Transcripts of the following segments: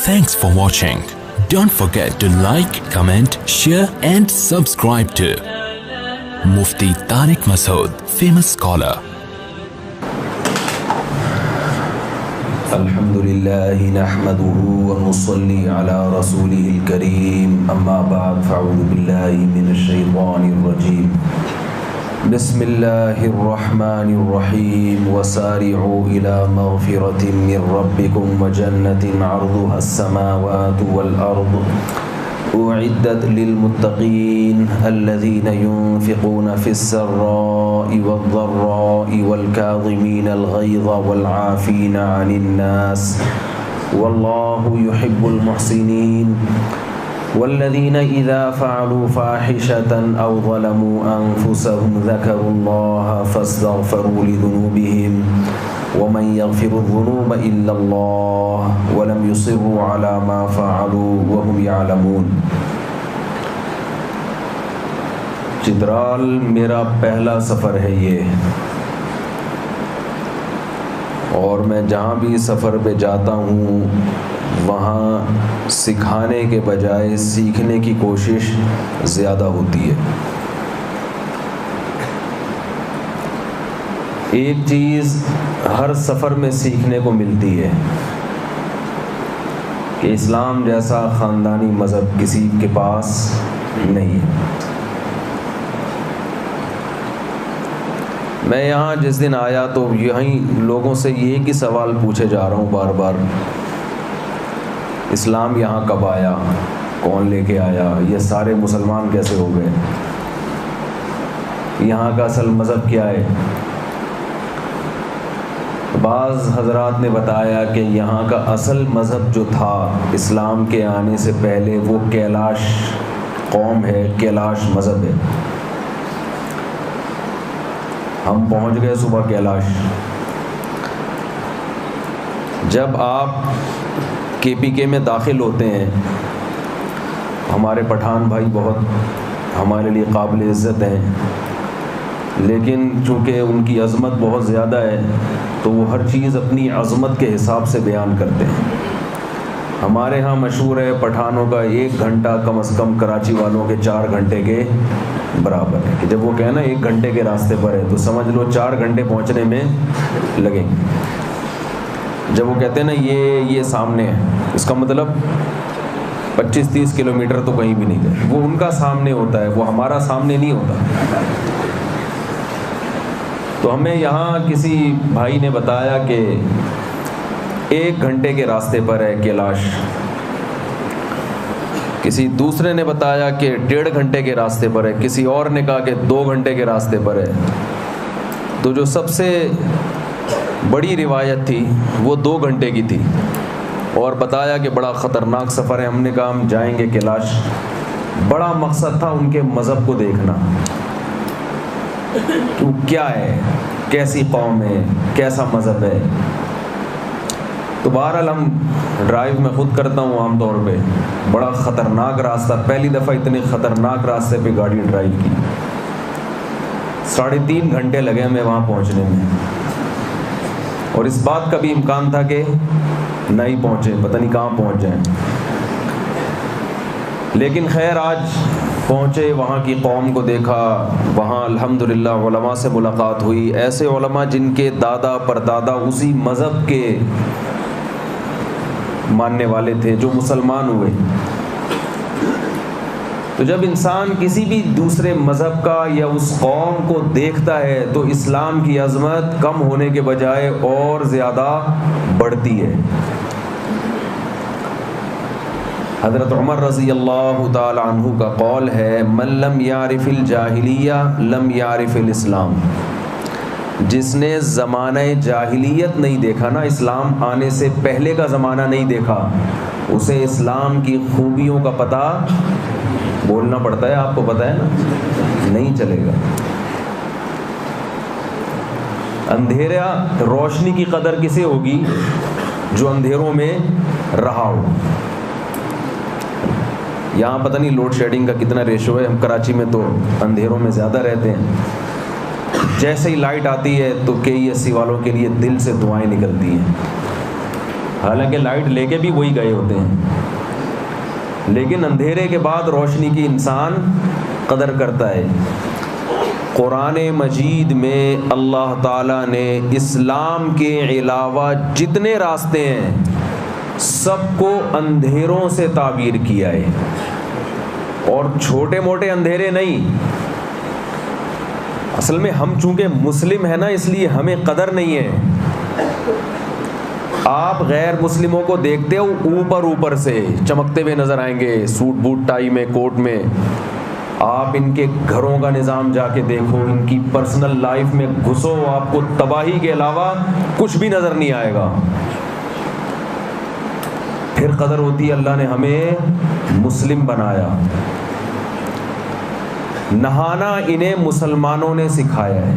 Thanks for watching. Don't forget to like, comment, share and subscribe to Mufti Tariq Masood, famous scholar. الحمدللہ نحمده ونصلي على رسوله الكريم اما بعد فاعوذ باللہ من الشیطان الرجیم بسم اللہ الرحمن الرحیم وسارعوا الى مغفرة من ربكم وجنة عرضها السماوات والارض اعدت للمتقین الذین ينفقون في السراء والضراء والكاظمین الغیظ والعافین عن الناس واللہ يحب المحسنین والذین اذا فعلوا فاحشة او ظلموا انفسهم ذکروا اللہ فاستغفروا لذنوبهم ومن يغفر الذنوب الا اللہ ولم يصروا على ما فعلوا وهم يعلمون۔ چترال میرا پہلا سفر ہے یہ، اور میں جہاں بھی سفر پہ جاتا ہوں وہاں سکھانے کے بجائے سیکھنے کی کوشش زیادہ ہوتی ہے۔ ایک چیز ہر سفر میں سیکھنے کو ملتی ہے کہ اسلام جیسا خاندانی مذہب کسی کے پاس نہیں ہے۔ میں یہاں جس دن آیا تو یہیں لوگوں سے ایک ہی سوال پوچھے جا رہا ہوں بار بار، اسلام یہاں کب آیا، کون لے کے آیا، یہ سارے مسلمان کیسے ہو گئے، یہاں کا اصل مذہب کیا ہے۔ بعض حضرات نے بتایا کہ یہاں کا اصل مذہب جو تھا اسلام کے آنے سے پہلے وہ کیلاش قوم ہے، کیلاش مذہب ہے۔ ہم پہنچ گئے صبح کیلاش۔ جب آپ KPK میں داخل ہوتے ہیں، ہمارے پٹھان بھائی بہت ہمارے لیے قابل عزت ہیں، لیکن چونکہ ان کی عظمت بہت زیادہ ہے تو وہ ہر چیز اپنی عظمت کے حساب سے بیان کرتے ہیں۔ ہمارے ہاں مشہور ہے پٹھانوں کا 1 گھنٹہ کم از کم کراچی والوں کے 4 گھنٹے کے برابر ہے، کہ جب وہ کہنا نا 1 گھنٹے کے راستے پر ہے تو سمجھ لو 4 گھنٹے پہنچنے میں لگیں گے۔ جب وہ کہتے ہیں نا یہ سامنے ہے، اس کا مطلب 25-30 کلومیٹر تو کہیں بھی نہیں گئے، وہ ان کا سامنے ہوتا ہے، وہ ہمارا سامنے نہیں ہوتا۔ تو ہمیں یہاں کسی بھائی نے بتایا کہ 1 گھنٹے کے راستے پر ہے کیلاش، کسی دوسرے نے بتایا کہ 1.5 گھنٹے کے راستے پر ہے، کسی اور نے کہا کہ 2 گھنٹے کے راستے پر ہے۔ تو جو سب سے بڑی روایت تھی وہ 2 گھنٹے کی تھی، اور بتایا کہ بڑا خطرناک سفر ہے۔ ہم نے کہا ہم جائیں گے کیلاش، بڑا مقصد تھا ان کے مذہب کو دیکھنا کہ کیا ہے، کیسی قوم ہے، کیسا مذہب ہے۔ تو بہرحال ہم ڈرائیو میں خود کرتا ہوں عام طور پہ، بڑا خطرناک راستہ، پہلی دفعہ اتنے خطرناک راستے پہ گاڑی ڈرائیو کی۔ 3.5 گھنٹے لگے ہمیں وہاں پہنچنے میں، اور اس بات کا بھی امکان تھا کہ نہیں پہنچے، پتہ نہیں کہاں پہنچ جائیں، لیکن خیر آج پہنچے، وہاں کی قوم کو دیکھا، وہاں الحمدللہ علماء سے ملاقات ہوئی، ایسے علماء جن کے دادا پردادا اسی مذہب کے ماننے والے تھے جو مسلمان ہوئے۔ تو جب انسان کسی بھی دوسرے مذہب کا یا اس قوم کو دیکھتا ہے تو اسلام کی عظمت کم ہونے کے بجائے اور زیادہ بڑھتی ہے۔ حضرت عمر رضی اللہ تعالی عنہ کا قول ہے، من لم یعرف الجاہلیہ لم یعرف الاسلام۔ جس نے زمانہ جاہلیت نہیں دیکھا نا، اسلام آنے سے پہلے کا زمانہ نہیں دیکھا، اسے اسلام کی خوبیوں کا پتہ بولنا پڑتا ہے، آپ کو پتہ ہے نا، نہیں چلے گا۔ اندھیرا روشنی کی قدر کسے ہوگی؟ جو اندھیروں میں رہا ہو۔ یہاں پتہ نہیں لوڈ شیڈنگ کا کتنا ریشو ہے، ہم کراچی میں تو اندھیروں میں زیادہ رہتے ہیں، جیسے ہی لائٹ آتی ہے تو KESC والوں کے لیے دل سے دعائیں نکلتی ہیں۔ حالانکہ لائٹ لے کے بھی وہی گئے ہوتے ہیں، لیکن اندھیرے کے بعد روشنی کی انسان قدر کرتا ہے۔ قرآن مجید میں اللہ تعالیٰ نے اسلام کے علاوہ جتنے راستے ہیں سب کو اندھیروں سے تعبیر کیا ہے، اور چھوٹے موٹے اندھیرے نہیں۔ اصل میں ہم چونکہ مسلم ہیں نا، اس لیے ہمیں قدر نہیں ہے۔ آپ غیر مسلموں کو دیکھتے ہو اوپر سے چمکتے ہوئے نظر آئیں گے، سوٹ بوٹ ٹائی میں، کوٹ میں۔ آپ ان کے گھروں کا نظام جا کے دیکھو، ان کی پرسنل لائف میں گھسو، آپ کو تباہی کے علاوہ کچھ بھی نظر نہیں آئے گا۔ پھر قدر ہوتی ہے اللہ نے ہمیں مسلم بنایا۔ نہانا انہیں مسلمانوں نے سکھایا ہے،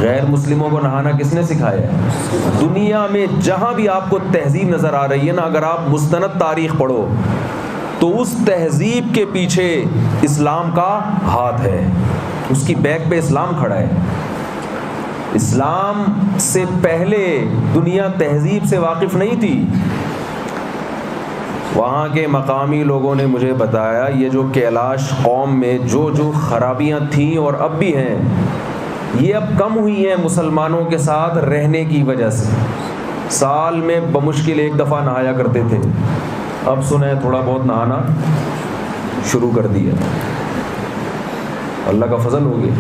غیر مسلموں کو نہانا کس نے سکھایا ہے؟ دنیا میں جہاں بھی آپ کو تہذیب نظر آ رہی ہے نا، اگر آپ مستند تاریخ پڑھو تو اس تہذیب کے پیچھے اسلام کا ہاتھ ہے، اس کی بیک پہ اسلام کھڑا ہے۔ اسلام سے پہلے دنیا تہذیب سے واقف نہیں تھی۔ وہاں کے مقامی لوگوں نے مجھے بتایا یہ جو کیلاش قوم میں جو خرابیاں تھیں اور اب بھی ہیں، یہ اب کم ہوئی ہیں مسلمانوں کے ساتھ رہنے کی وجہ سے۔ سال میں بمشکل ایک دفعہ نہایا کرتے تھے، اب سنیں تھوڑا بہت نہانا شروع کر دیا۔ اللہ کا فضل ہو گیا۔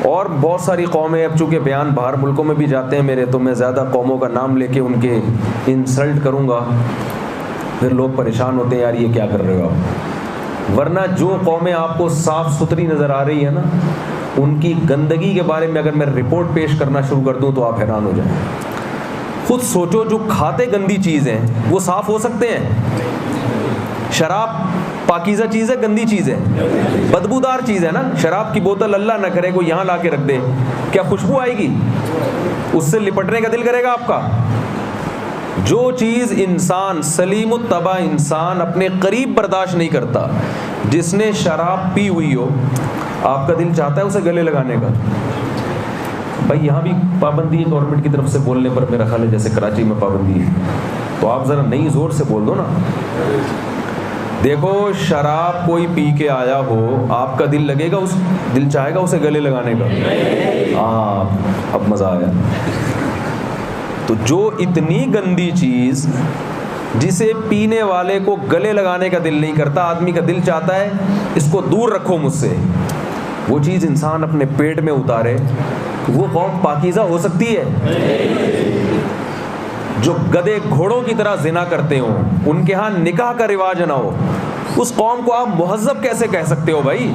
اور بہت ساری قومیں، اب چونکہ بیان باہر ملکوں میں بھی جاتے ہیں میرے، تو میں زیادہ قوموں کا نام لے کے ان کے انسلٹ کروں گا، پھر لوگ پریشان ہوتے ہیں یار یہ کیا کر رہے ہو آپ۔ ورنہ جو قومیں آپ کو صاف ستھری نظر آ رہی ہے نا، ان کی گندگی کے بارے میں اگر میں رپورٹ پیش کرنا شروع کر دوں تو آپ حیران ہو جائیں۔ خود سوچو، جو کھاتے گندی چیز ہیں وہ صاف ہو سکتے ہیں؟ شراب پاکیزہ چیز ہے، گندی چیز ہے، بدبودار چیز ہے نا۔ شراب کی بوتل اللہ نہ کرے کوئی یہاں لا کے رکھ دے، کیا خوشبو آئے گی؟ اس سے لپٹنے کا دل کرے گا آپ کا؟ جو چیز انسان سلیم الطبع انسان اپنے قریب برداشت نہیں کرتا، جس نے شراب پی ہوئی ہو، آپ کا دل چاہتا ہے اسے گلے لگانے کا۔ بھائی یہاں بھی پابندی ہے گورنمنٹ کی طرف سے بولنے پر، میرا خیال ہے جیسے کراچی میں پابندی ہے، تو آپ ذرا نئی زور سے بول دو نا۔ دیکھو شراب کوئی پی کے آیا ہو، آپ کا دل لگے گا، اس دل چاہے گا اسے گلے لگانے کا؟ ہاں اب مزہ آیا۔ تو جو اتنی گندی چیز جسے پینے والے کو گلے لگانے کا دل نہیں کرتا، آدمی کا دل چاہتا ہے اس کو دور رکھو مجھ سے، وہ چیز انسان اپنے پیٹ میں اتارے، وہ قوم پاکیزہ ہو سکتی ہے؟ جو گدے گھوڑوں کی طرح زنا کرتے ہوں، ان کے ہاں نکاح کا رواج نہ ہو، اس قوم کو آپ مہذب کیسے کہہ سکتے ہو بھائی؟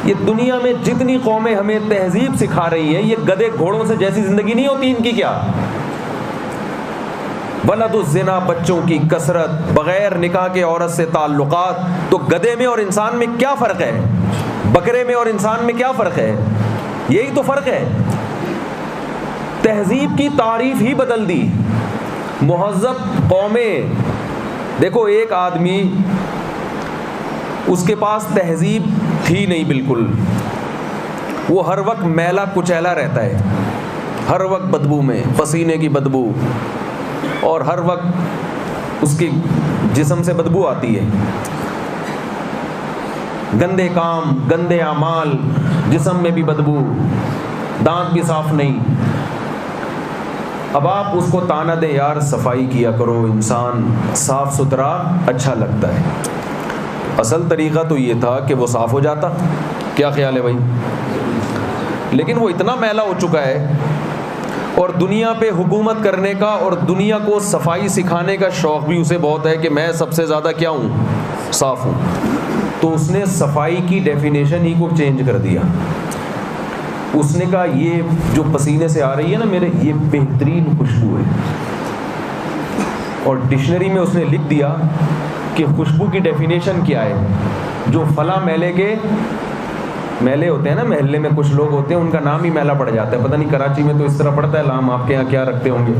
یہ دنیا میں جتنی قومیں ہمیں تہذیب سکھا رہی ہیں، یہ گدے گھوڑوں سے جیسی زندگی نہیں ہوتی ان کی کیا؟ ولد الزنا، بچوں کی کثرت، بغیر نکاح کے عورت سے تعلقات، تو گدے میں اور انسان میں کیا فرق ہے؟ بکرے میں اور انسان میں کیا فرق ہے؟ یہی تو فرق ہے۔ تہذیب کی تعریف ہی بدل دی۔ مہذب قومیں، دیکھو ایک آدمی اس کے پاس تہذیب تھی نہیں بالکل، وہ ہر وقت میلا کچیلا رہتا ہے، ہر وقت بدبو میں، پسینے کی بدبو، اور ہر وقت اس کے جسم سے بدبو آتی ہے، گندے کام، گندے اعمال، جسم میں بھی بدبو، دانت بھی صاف نہیں۔ اب آپ اس کو تانا دیں یار صفائی کیا کرو، انسان صاف ستھرا اچھا لگتا ہے۔ اصل طریقہ تو یہ تھا کہ وہ صاف ہو جاتا، کیا خیال ہے بھائی؟ لیکن وہ اتنا میلا ہو چکا ہے، اور دنیا پہ حکومت کرنے کا اور دنیا کو صفائی سکھانے کا شوق بھی اسے بہت ہے کہ میں سب سے زیادہ کیا ہوں؟ صاف ہوں۔ تو اس نے صفائی کی ڈیفینیشن ہی کو چینج کر دیا۔ اس نے کہا یہ جو پسینے سے آ رہی ہے نا میرے، یہ بہترین خوشبو ہے، اور ڈکشنری میں اس نے لکھ دیا کہ خوشبو کی ڈیفینیشن کیا ہے۔ جو فلاں میلے کے میلے ہوتے ہیں نا، محلے میں کچھ لوگ ہوتے ہیں ان کا نام ہی میلہ پڑ جاتا ہے، پتہ نہیں کراچی میں تو اس طرح پڑتا ہے نام، آپ کے یہاں کیا رکھتے ہوں گے؟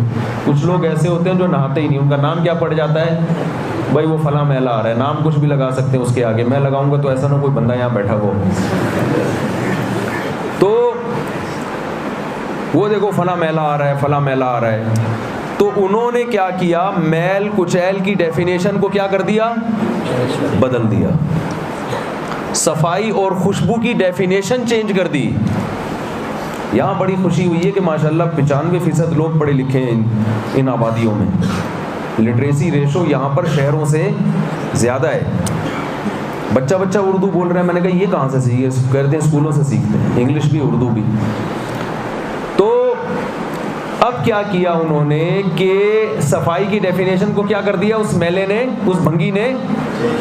کچھ لوگ ایسے ہوتے ہیں جو نہاتے ہی نہیں، ان کا نام کیا پڑ جاتا ہے؟ بھائی وہ فلاں میلہ آ رہا ہے، نام کچھ بھی لگا سکتے ہیں اس کے آگے، میں لگاؤں گا تو ایسا نہ کوئی بندہ یہاں بیٹھا ہو۔ تو وہ دیکھو فلاں میلہ آ رہا ہے، فلاں میلہ آ رہا ہے. تو انہوں نے کیا کیا، میل کچیل کی ڈیفینیشن کو کیا کر دیا، بدل دیا. صفائی اور خوشبو کی ڈیفینیشن چینج کر دی. یہاں بڑی خوشی ہوئی ہے کہ ماشاءاللہ 95% لوگ پڑھے لکھے ہیں ان آبادیوں میں. لٹریسی ریشو یہاں پر شہروں سے زیادہ ہے. بچہ اردو بول رہا ہے. میں نے کہا یہ کہاں سے سیکھے؟ کہتے ہیں اسکولوں سے سیکھتے ہیں، انگلش بھی اردو بھی. تو اب کیا کیا انہوں نے کہ صفائی کی ڈیفینیشن کو کیا کر دیا، اس میلے نے، اس بھنگی نے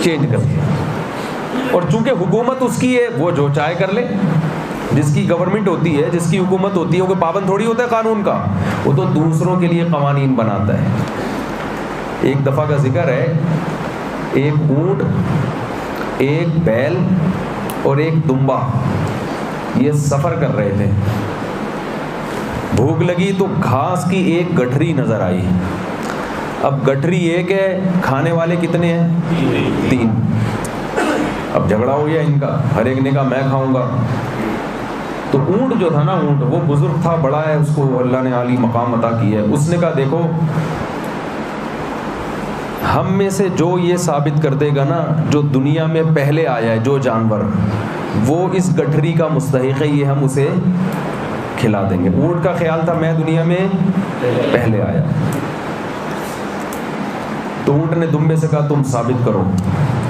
چینج کر دیا. اور چونکہ حکومت اس کی ہے، وہ جو چاہے کر لے. جس کی گورنمنٹ ہوتی ہے، جس کی حکومت ہوتی ہے، وہ کوئی پابند تھوڑی ہوتا ہے قانون کا، وہ تو دوسروں کے لیے قوانین بناتا ہے. ایک دفعہ کا ذکر ہے، ایک اونٹ، ایک بیل اور ایک دمبا یہ سفر کر رہے تھے. بھوک لگی تو گھاس کی ایک گٹھری نظر آئی. اب گٹھری ایک ہے، کھانے والے کتنے ہیں؟ 3. اب جھگڑا ہو گیا ان کا، ہر ایک نے کہا میں کھاؤں گا. تو اونٹ جو تھا نا، اونٹ وہ بزرگ تھا، بڑا ہے، اس کو اللہ نے عالی مقام عطا کیا ہے. اس نے کہا دیکھو ہم میں سے جو یہ ثابت کر دے گا نا، جو دنیا میں پہلے آیا ہے جو جانور، وہ اس گٹھری کا مستحق ہے، یہ ہم اسے کھلا دیں گے. اونٹ کا خیال تھا میں دنیا میں پہلے آیا. تو اونٹ نے دمبے سے کہا تم ثابت کرو.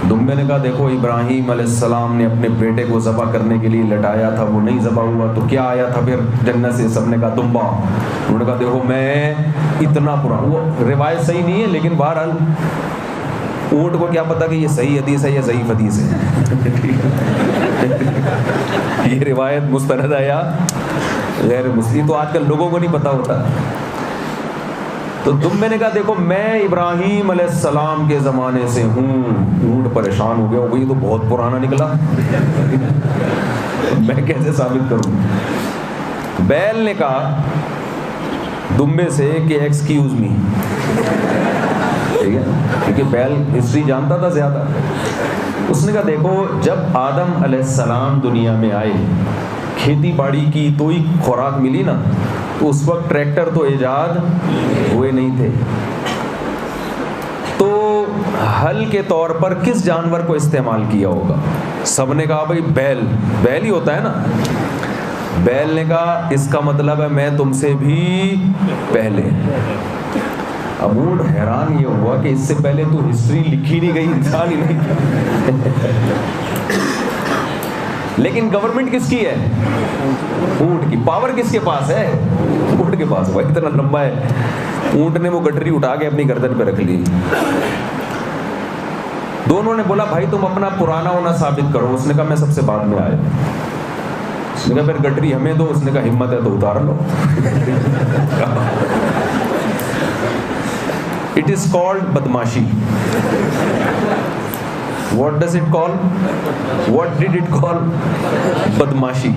دمبے نے کہا دیکھو ابراہیم علیہ السلام نے اپنے بیٹے کو ذبح کرنے کے لیے لٹایا تھا، وہ نہیں ذبح ہوا، تو کیا آیا تھا پھر جنت سے؟ سب نے کہا دمبا. انہوں نے کہا دیکھو میں اتنا پرانا، وہ روایت صحیح نہیں ہے لیکن بہرحال اونٹ کو کیا پتا کہ یہ صحیح حدیث ہے یا ضعیف حدیث ہے. یہ روایت مستند ہے یا غیر مسلم، تو آج کل لوگوں کو نہیں پتا ہوتا. تو دمبے نے کہا دیکھو میں ابراہیم علیہ السلام کے زمانے سے ہوں. اونٹ پریشان ہو گیا، وہی تو بہت پرانا نکلا، میں کیسے ثابت کروں. بیل نے کہا دمبے سے کہ ایکسکیوز می، ٹھیک ہے، کیونکہ بیل ہسٹری جانتا تھا زیادہ. اس نے کہا دیکھو جب آدم علیہ السلام دنیا میں آئے، کھیتی باڑی کی تو ہی خوراک ملی نا، تو اس وقت ٹریکٹر تو ایجاد ہوئے نہیں تھے. تو ہل کے طور پر کس جانور کو استعمال کیا ہوگا؟ سب نے کہا بھائی بیل. بیل ہی ہوتا ہے نا. بیل نے کہا اس کا مطلب ہے میں تم سے بھی پہلے. اب اونٹ حیران یہ ہوا کہ اس سے پہلے تو ہسٹری لکھی نہیں گئی، انسان ہی نہیں. لیکن گورنمنٹ کس کی ہے؟ اونٹ کی. پاور کس کے پاس ہے؟ اونٹ کے پاس. وہ اتنا لمبا ہے. اونٹ نے وہ گٹری اٹھا کے اپنی گردن پہ رکھ لی. دونوں نے بولا بھائی تم اپنا پرانا ہونا ثابت کرو. اس نے کہا میں سب سے بعد میں آیا. اس نے کہا پھر گٹری ہمیں دو. اس نے کہا ہمت ہے تو اتار لو. It is called بدماشی. What does it call? What did it call? بدماشی.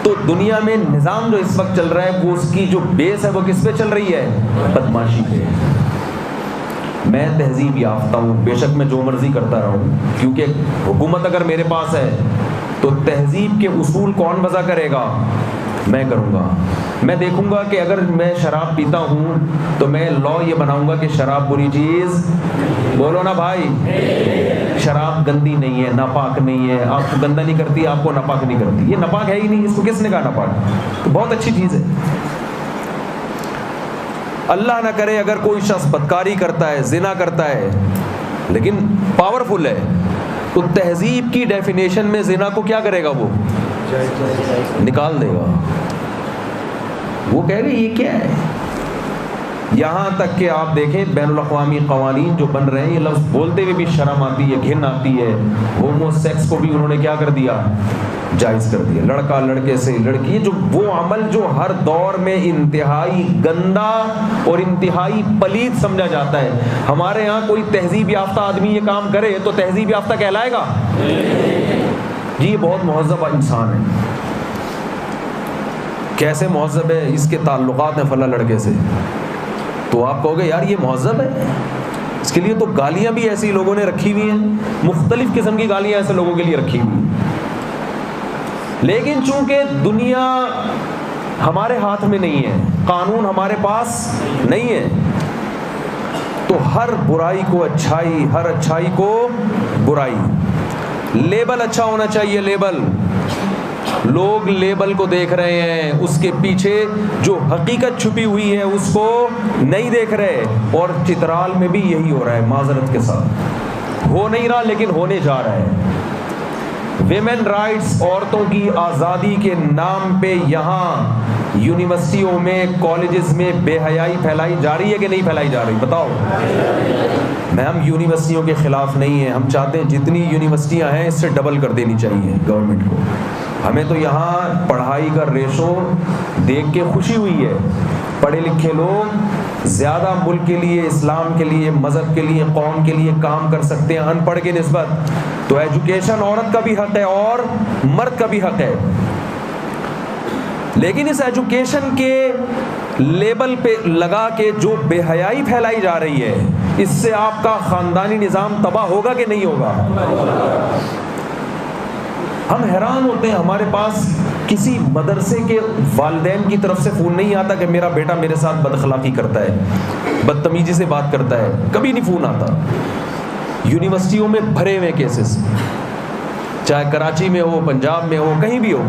تو دنیا میں نظام جو اس وقت چل رہا ہے، وہ اس کی جو بیس ہے وہ کس پہ چل رہی ہے؟ بدماشی پہ. میں تہذیب یافتہ ہوں، بے شک میں جو مرضی کرتا رہا ہوں، کیونکہ حکومت اگر میرے پاس ہے تو تہذیب کے اصول کون وضع کرے گا؟ میں کروں گا. میں دیکھوں گا کہ اگر میں شراب پیتا ہوں تو میں لا یہ بناؤں گا کہ شراب بری چیز. بولو نا بھائی، شراب گندی نہیں ہے، ناپاک نہیں ہے. آپ کو گندا نہیں کرتی، آپ کو ناپاک نہیں کرتی. یہ ناپاک ہے ہی نہیں، اس کو کس نے کہا ناپاک؟ تو بہت اچھی چیز ہے. اللہ نہ کرے اگر کوئی شخص بدکاری کرتا ہے، زنا کرتا ہے، لیکن پاورفل ہے، تو تہذیب کی ڈیفینیشن میں زنا کو کیا کرے گا؟ وہ نکال دے گا. وہ کہہ رہے یہ کیا ہے؟ یہاں تک کہ آپ دیکھیں بین الاقوامی قوانین جو بن رہے ہیں، یہ لفظ بولتے ہوئے بھی شرم آتی ہے، گھن آتی ہے. ہومو سیکس کو بھی انہوں نے کیا کر دیا؟ جائز کر دیا. لڑکا لڑکے سے، لڑکی، جو وہ عمل جو ہر دور میں انتہائی گندا اور انتہائی پلید سمجھا جاتا ہے. ہمارے یہاں کوئی تہذیب یافتہ آدمی یہ کام کرے تو تہذیب یافتہ کہلائے گا؟ جی یہ بہت مہذب انسان ہے. کیسے مہذب ہے؟ اس کے تعلقات ہیں فلاں لڑکے سے. تو آپ کہو گے یار یہ مہذب ہے. اس کے لیے تو گالیاں بھی ایسی لوگوں نے رکھی ہوئی ہیں، مختلف قسم کی گالیاں ایسے لوگوں کے لیے رکھی ہوئی ہیں. لیکن چونکہ دنیا ہمارے ہاتھ میں نہیں ہے، قانون ہمارے پاس نہیں ہے، تو ہر برائی کو اچھائی، ہر اچھائی کو برائی، لیبل اچھا ہونا چاہیے، لیبل، لوگ لیبل کو دیکھ رہے ہیں، اس کے پیچھے جو حقیقت چھپی ہوئی ہے اس کو نہیں دیکھ رہے، اور چترال میں بھی یہی ہو رہا ہے، معذرت کے ساتھ ہو نہیں رہا لیکن ہونے جا رہا ہے۔ ویمن رائٹس، عورتوں کی آزادی کے نام پہ یہاں یونیورسٹیوں میں، کالجز میں بے حیائی پھیلائی جا رہی ہے کہ نہیں پھیلائی جا رہی؟ بتاؤ۔ ہم یونیورسٹیوں کے خلاف نہیں ہیں، ہم چاہتے ہیں جتنی یونیورسٹیاں ہیں اس سے ڈبل کر دینی چاہیے گورنمنٹ کو۔ ہمیں تو یہاں پڑھائی کا ریشو دیکھ کے خوشی ہوئی ہے، پڑھے لکھے لوگ زیادہ ملک کے لیے، اسلام کے لیے، مذہب کے لیے، قوم کے لیے کام کر سکتے ہیں ان پڑھ کے نسبت۔ تو ایجوکیشن عورت کا بھی حق ہے اور مرد کا بھی حق ہے، لیکن اس ایجوکیشن کے لیبل پہ لگا کے جو بے حیائی پھیلائی جا رہی ہے، اس سے آپ کا خاندانی نظام تباہ ہوگا کہ نہیں ہوگا؟ ہم حیران ہوتے ہیں، ہمارے پاس کسی مدرسے کے والدین کی طرف سے فون نہیں آتا کہ میرا بیٹا میرے ساتھ بد اخلاقی کرتا ہے، بدتمیزی سے بات کرتا ہے، کبھی نہیں فون آتا۔ یونیورسٹیوں میں بھرے ہوئے کیسز، چاہے کراچی میں ہو، پنجاب میں ہو، کہیں بھی ہو،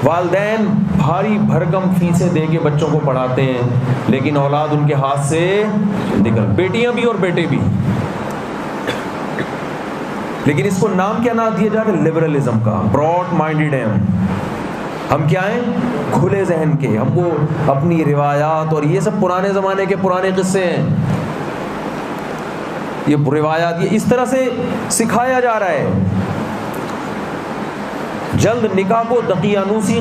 والدین بھاری بھرکم فیسیں دے کے بچوں کو پڑھاتے ہیں، لیکن اولاد ان کے ہاتھ سے نکل، بیٹیاں بھی اور بیٹے بھی۔ لیکن اس کو نام کیا نہ دیا جا رہا ہے؟ لبرلزم کا، براڈ مائنڈیڈ ہیں ہم کیا ہیں؟ کھلے ذہن کے، ہم کو اپنی روایات، اور یہ سب پرانے زمانے کے پرانے قصے ہیں، یہ روایات یہ اس طرح سے سکھایا جا رہا ہے۔ جلد نکاح کو دقیانوسی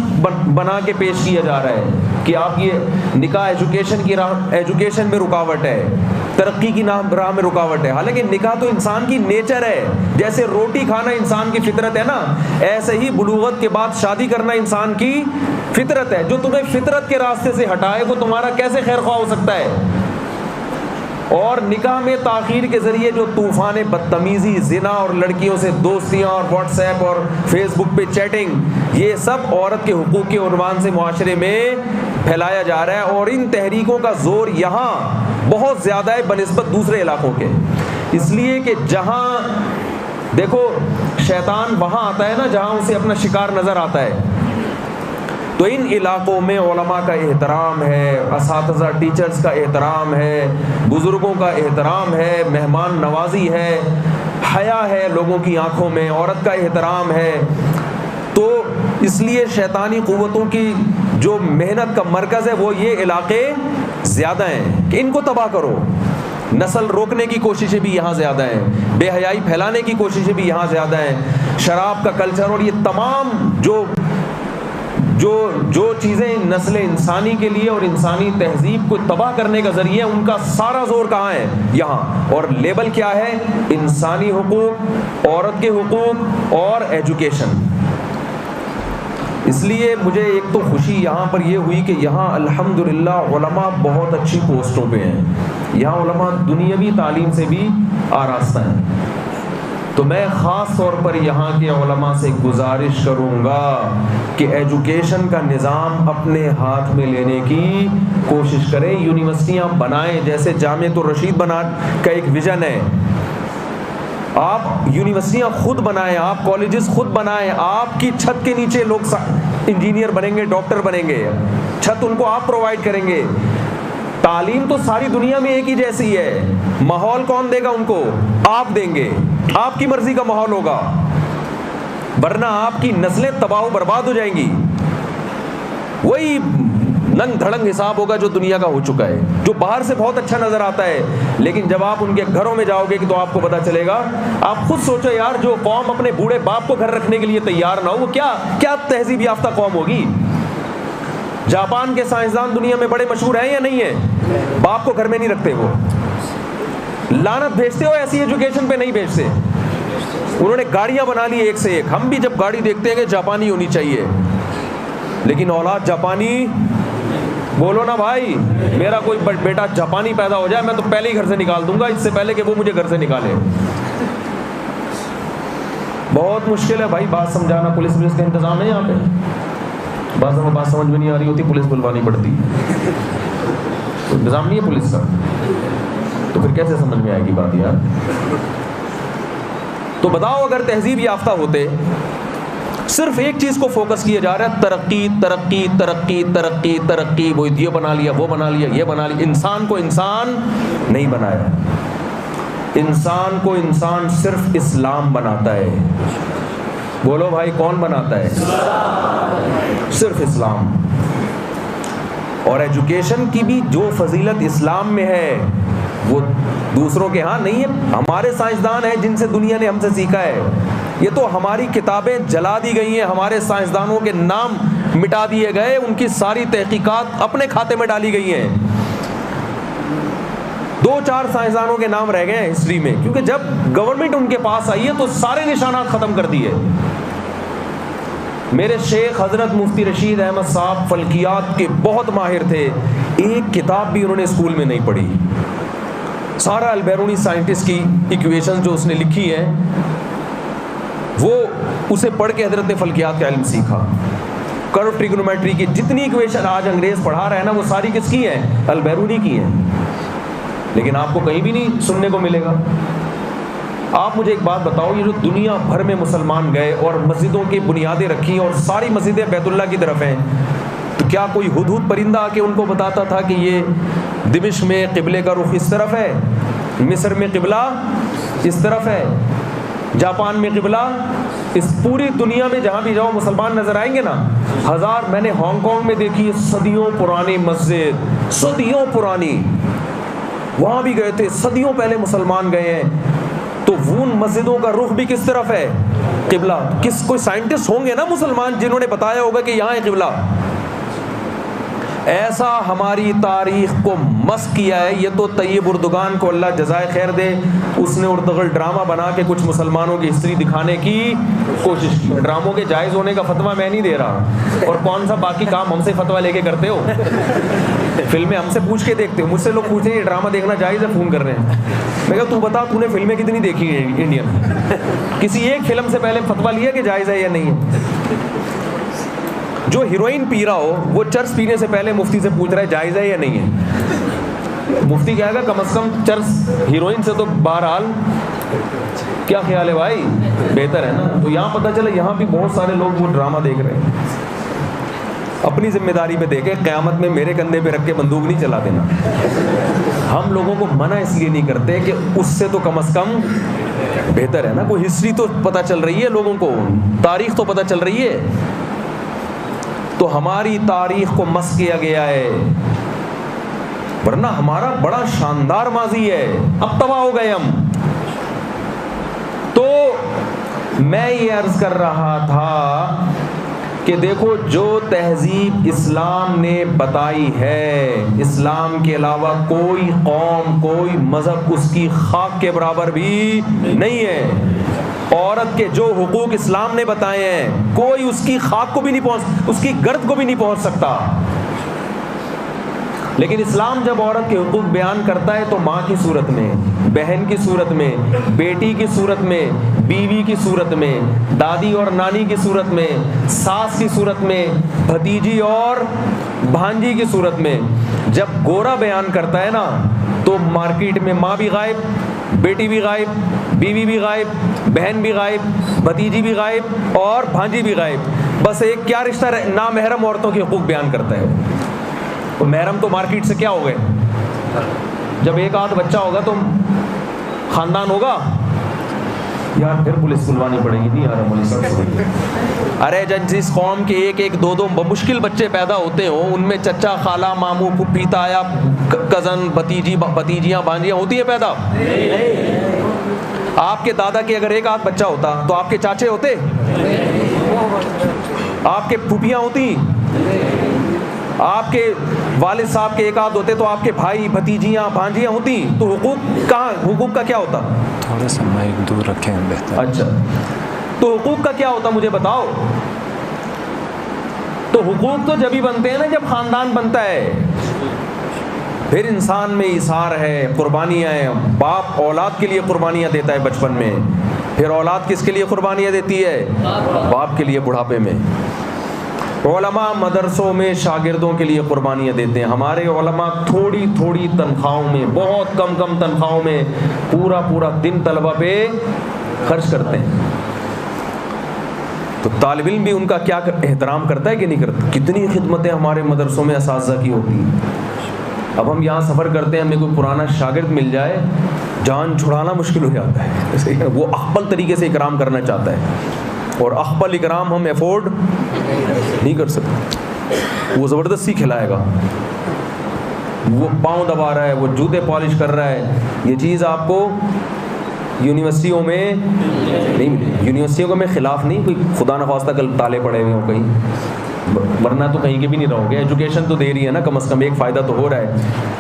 بنا کے پیش کیا جا رہا ہے کہ آپ یہ نکاح ایجوکیشن میں رکاوٹ ہے، ترقی کی راہ میں رکاوٹ ہے، حالانکہ نکاح تو انسان کی نیچر ہے، جیسے روٹی کھانا انسان کی فطرت ہے نا، ایسے ہی بلوغت کے بعد شادی کرنا انسان کی فطرت ہے۔ جو تمہیں فطرت کے راستے سے ہٹائے وہ تمہارا کیسے خیر خواہ ہو سکتا ہے؟ اور نکاح میں تاخیر کے ذریعے جو طوفان بدتمیزی، زنا اور لڑکیوں سے دوستیاں اور واٹس ایپ اور فیس بک پہ چیٹنگ، یہ سب عورت کے حقوق کے عنوان سے معاشرے میں پھیلایا جا رہا ہے، اور ان تحریکوں کا زور یہاں بہت زیادہ ہے بنسبت دوسرے علاقوں کے، اس لیے کہ جہاں دیکھو شیطان وہاں آتا ہے نا جہاں اسے اپنا شکار نظر آتا ہے۔ تو ان علاقوں میں علماء کا احترام ہے، اساتذہ ٹیچرز کا احترام ہے، بزرگوں کا احترام ہے، مہمان نوازی ہے، حیا ہے لوگوں کی آنکھوں میں، عورت کا احترام ہے۔ تو اس لیے شیطانی قوتوں کی جو محنت کا مرکز ہے وہ یہ علاقے زیادہ ہیں کہ ان کو تباہ کرو۔ نسل روکنے کی کوششیں بھی یہاں زیادہ ہیں، بے حیائی پھیلانے کی کوششیں بھی یہاں زیادہ ہیں، شراب کا کلچر اور یہ تمام جو چیزیں نسل انسانی کے لیے اور انسانی تہذیب کو تباہ کرنے کا ذریعہ، ان کا سارا زور کہاں ہے؟ یہاں۔ اور لیبل کیا ہے؟ انسانی حقوق، عورت کے حقوق اور ایجوکیشن۔ اس لیے مجھے ایک تو خوشی یہاں پر یہ ہوئی کہ یہاں الحمدللہ علماء بہت اچھی پوسٹوں پہ ہیں، یہاں علماء دنیاوی تعلیم سے بھی آراستہ ہیں۔ تو میں خاص طور پر یہاں کے علماء سے گزارش کروں گا کہ ایجوکیشن کا نظام اپنے ہاتھ میں لینے کی کوشش کریں، یونیورسٹیاں بنائیں، جیسے جامعۃ الرشید بنا کا ایک ویژن ہے، آپ یونیورسٹیاں خود بنائیں، آپ کالجز خود بنائیں، آپ کی چھت کے نیچے لوگ انجینئر بنیں گے، ڈاکٹر بنیں گے، چھت ان کو آپ پرووائڈ کریں گے۔ تعلیم تو ساری دنیا میں ایک ہی جیسی ہے، ماحول کون دے گا ان کو؟ آپ دیں گے، آپ کی مرضی کا ماحول ہوگا، ورنہ آپ کی نسلیں تباہ و برباد ہو جائیں گی۔ وہی ننگ دھڑنگ حساب ہوگا جو دنیا کا ہو چکا ہے، جو باہر سے بہت اچھا نظر آتا ہے، لیکن جب آپ ان کے گھروں میں جاؤ گے کہ تو آپ کو پتا چلے گا۔ آپ خود سوچو یار، جو قوم اپنے بوڑھے باپ کو گھر رکھنے کے لیے تیار نہ ہو، وہ کیا تہذیب یافتہ قوم ہوگی؟ جاپان کے سائنسدان دنیا میں بڑے مشہور ہیں یا نہیں ہیں؟ باپ کو گھر میں نہیں رکھتے، وہ لعنت بھیجتے ہو ایسی ایجوکیشن پہ نہیں بھیجتے۔ انہوں نے گاڑیاں بنا لی ایک سے ایک، ہم بھی جب گاڑی دیکھتے ہیں کہ جاپانی ہونی چاہیے، لیکن اولاد جاپانی، بولو نا بھائی، میرا کوئی بیٹا جاپانی پیدا ہو جائے میں تو پہلے ہی گھر سے نکال دوں گا، اس سے پہلے کہ وہ مجھے گھر سے نکالے۔ بہت مشکل ہے بھائی بات سمجھانا. پولیس کا انتظام ہے یہاں پہ؟ بعض دفعہ بات سمجھ میں نہیں آ رہی ہوتی, پولیس بلوانی پڑتی ہے. انتظام نہیں ہے پولیس کا, تو پھر کیسے سمجھ میں آئے گی بات یار؟ تو بتاؤ اگر تہذیب یافتہ ہوتے, صرف ایک چیز کو فوکس کیا جا رہا ہے, ترقی ترقی ترقی ترقی ترقی, وہ یہ بنا لیا وہ بنا لیا یہ بنا لیا. انسان کو انسان نہیں بنایا. انسان کو انسان صرف اسلام بناتا ہے. بولو بھائی کون بناتا ہے؟ صرف اسلام. اور ایجوکیشن کی بھی جو فضیلت اسلام میں ہے وہ دوسروں کے ہاں نہیں ہے. ہمارے سائنسدان ہیں جن سے دنیا نے ہم سے سیکھا ہے. یہ تو ہماری کتابیں جلا دی گئی ہیں, ہمارے سائنسدانوں کے نام مٹا دیے گئے, ان کی ساری تحقیقات اپنے کھاتے میں ڈالی گئی ہیں. 2-4 سائنسدانوں کے نام رہ گئے ہیں ہسٹری میں, کیونکہ جب گورنمنٹ ان کے پاس آئی ہے تو سارے نشانات ختم کر دیے. میرے شیخ حضرت مفتی رشید احمد صاحب فلکیات کے بہت ماہر تھے. ایک کتاب بھی انہوں نے اسکول میں نہیں پڑھی. سارا البیرونی سائنٹسٹ کی ایکویشن جو اس نے لکھی ہیں وہ اسے پڑھ کے حضرت نے فلکیات کا علم سیکھا. کرو ٹریگونومیٹری کی جتنی ایکویشن آج انگریز پڑھا رہا ہے نا, وہ ساری کس کی ہیں؟ البیرونی کی ہیں. لیکن آپ کو کہیں بھی نہیں سننے کو ملے گا. آپ مجھے ایک بات بتاؤ, یہ جو دنیا بھر میں مسلمان گئے اور مسجدوں کی بنیادیں رکھی اور ساری مسجدیں بیت اللہ کی طرف ہیں, تو کیا کوئی ہدہد پرندہ آ کے ان کو بتاتا تھا کہ یہ دمشق میں قبلے کا رخ اس طرف ہے, مصر میں قبلہ اس طرف ہے, جاپان میں قبلہ؟ اس پوری دنیا میں جہاں بھی جاؤ مسلمان نظر آئیں گے نا. ہزار, میں نے ہانگ کانگ میں دیکھی صدیوں پرانی مسجد, صدیوں پرانی, وہاں بھی گئے تھے, صدیوں پہلے مسلمان گئے ہیں. تو وہ مسجدوں کا رخ بھی کس طرف ہے؟ قبلہ. کوئی سائنٹسٹ ہوں گے نا مسلمان جنہوں نے بتایا ہوگا کہ یہاں ہے قبلہ. ایسا ہماری تاریخ کو مسخ کیا ہے. یہ تو طیب اردگان کو اللہ جزائے خیر دے, اس نے اردغل ڈرامہ بنا کے کچھ مسلمانوں کی ہسٹری دکھانے کی کوشش کی. ڈراموں کے جائز ہونے کا فتویٰ میں نہیں دے رہا, اور کون سا باقی کام ہم سے فتویٰ لے کے کرتے ہو. فلمیں ہم سے پوچھ کے دیکھتے ہو. مجھ سے لوگ پوچھتے ہیں یہ ڈرامہ دیکھنا جائز ہے, فون کر رہے ہیں. میں کہا تو بتا تو نے فلمیں کتنی دیکھی ہیں انڈین؟ کسی ایک فلم سے پہلے فتویٰ لیا کہ جائز ہے یا نہیں ہے؟ جو ہیروئن پی رہا ہو وہ چرس پینے سے پہلے مفتی سے پوچھ رہا ہے جائز ہے یا نہیں ہے. مفتی کہے گا کم از کم چرس ہیروئن سے تو بہرحال کیا خیال ہے بھائی, بہتر ہے نا. تو یہاں پتہ چلا یہاں بھی بہت سارے لوگ وہ ڈرامہ دیکھ رہے ہیں. اپنی ذمہ داری پہ دیکھیں, قیامت میں میرے کندھے پہ رکھ کے بندوق نہیں چلا دینا. ہم لوگوں کو منع اس لیے نہیں کرتے کہ اس سے تو کم از کم بہتر ہے نا, کوئی ہسٹری تو پتہ چل رہی ہے لوگوں کو, تاریخ تو پتہ چل رہی ہے. تو ہماری تاریخ کو مسخ کیا گیا ہے, ورنہ ہمارا بڑا شاندار ماضی ہے. اب تباہ ہو گئے ہم. تو میں یہ عرض کر رہا تھا کہ دیکھو جو تہذیب اسلام نے بتائی ہے, اسلام کے علاوہ کوئی قوم کوئی مذہب اس کی خاک کے برابر بھی نہیں ہے. عورت کے جو حقوق اسلام نے بتائے ہیں کوئی اس کی خاک کو بھی نہیں پہنچ, اس کی گرد کو بھی نہیں پہنچ سکتا. لیکن اسلام جب عورت کے حقوق بیان کرتا ہے تو ماں کی صورت میں, بہن کی صورت میں, بیٹی کی صورت میں, بیوی کی صورت میں, دادی اور نانی کی صورت میں, ساس کی صورت میں, بھتیجی اور بھانجی کی صورت میں. جب گورا بیان کرتا ہے نا تو مارکیٹ میں ماں بھی غائب, بیٹی بھی غائب, بیوی بھی غائب, بہن بھی غائب, بھتیجی بھی غائب اور بھانجی بھی غائب. بس ایک کیا رشتہ نامحرم عورتوں کے حقوق بیان کرتا ہے. محرم تو مارکیٹ سے کیا ہو گئے. جب ایک آدھ بچہ ہوگا تو خاندان ہوگا. یار پھر پولیس بلوانی پڑے گی. نہیں یار پولیس, ارے جس قوم کے ایک دو مشکل بچے پیدا ہوتے ہوں ان میں چچا خالہ ماموں پھوپھی تایا کزن بھتیجیاں بھانجیاں ہوتی ہیں پیدا. آپ کے دادا کے اگر ایک آدھ بچہ ہوتا تو آپ کے چاچے ہوتے, آپ کے پھوپھیاں ہوتی, آپ کے والد صاحب کے ایک آدھ ہوتے تو آپ کے بھائی بھتیجیاں بھانجیاں ہوتی. تو حقوق کہاں, حقوق کا کیا ہوتا؟ تھوڑا سا مائک دور رکھیں بہتر. اچھا تو حقوق کا کیا ہوتا مجھے بتاؤ. تو حقوق تو جب ہی بنتے ہیں نا جب خاندان بنتا ہے. پھر انسان میں ایثار ہے, قربانیاں ہیں, باپ اولاد کے لیے قربانیاں دیتا ہے بچپن میں. پھر اولاد کس کے لیے قربانیاں دیتی ہے؟ باپ کے لیے بڑھاپے میں. علماء مدرسوں میں شاگردوں کے لیے قربانیاں دیتے ہیں. ہمارے علماء تھوڑی تھوڑی تنخواہوں میں, بہت کم کم تنخواہوں میں پورا پورا دن طلبہ پہ خرچ کرتے ہیں. تو طالب علم بھی ان کا کیا احترام کرتا ہے کہ نہیں کرتا؟ کتنی خدمتیں ہمارے مدرسوں میں اساتذہ کی ہوتی ہیں. اب ہم یہاں سفر کرتے ہیں, ہمیں کوئی پرانا شاگرد مل جائے, جان چھڑانا مشکل ہو جاتا ہے. وہ اخبل طریقے سے اکرام کرنا چاہتا ہے, اور اخبل اکرام ہم افورڈ نہیں کر سکتے. وہ زبردستی کھلائے گا, وہ پاؤں دبا رہا ہے, وہ جوتے پالش کر رہا ہے. یہ چیز آپ کو یونیورسٹیوں میں نہیں ملے. یونیورسٹیوں کو میں خلاف نہیں, کوئی خدا نخواستہ کل تالے پڑے ہوئے ہوں کہیں, ورنہ تو کہیں کے بھی نہیں رہو گے. ایجوکیشن تو دے رہی ہے نا, کم از کم ایک فائدہ تو ہو رہا ہے.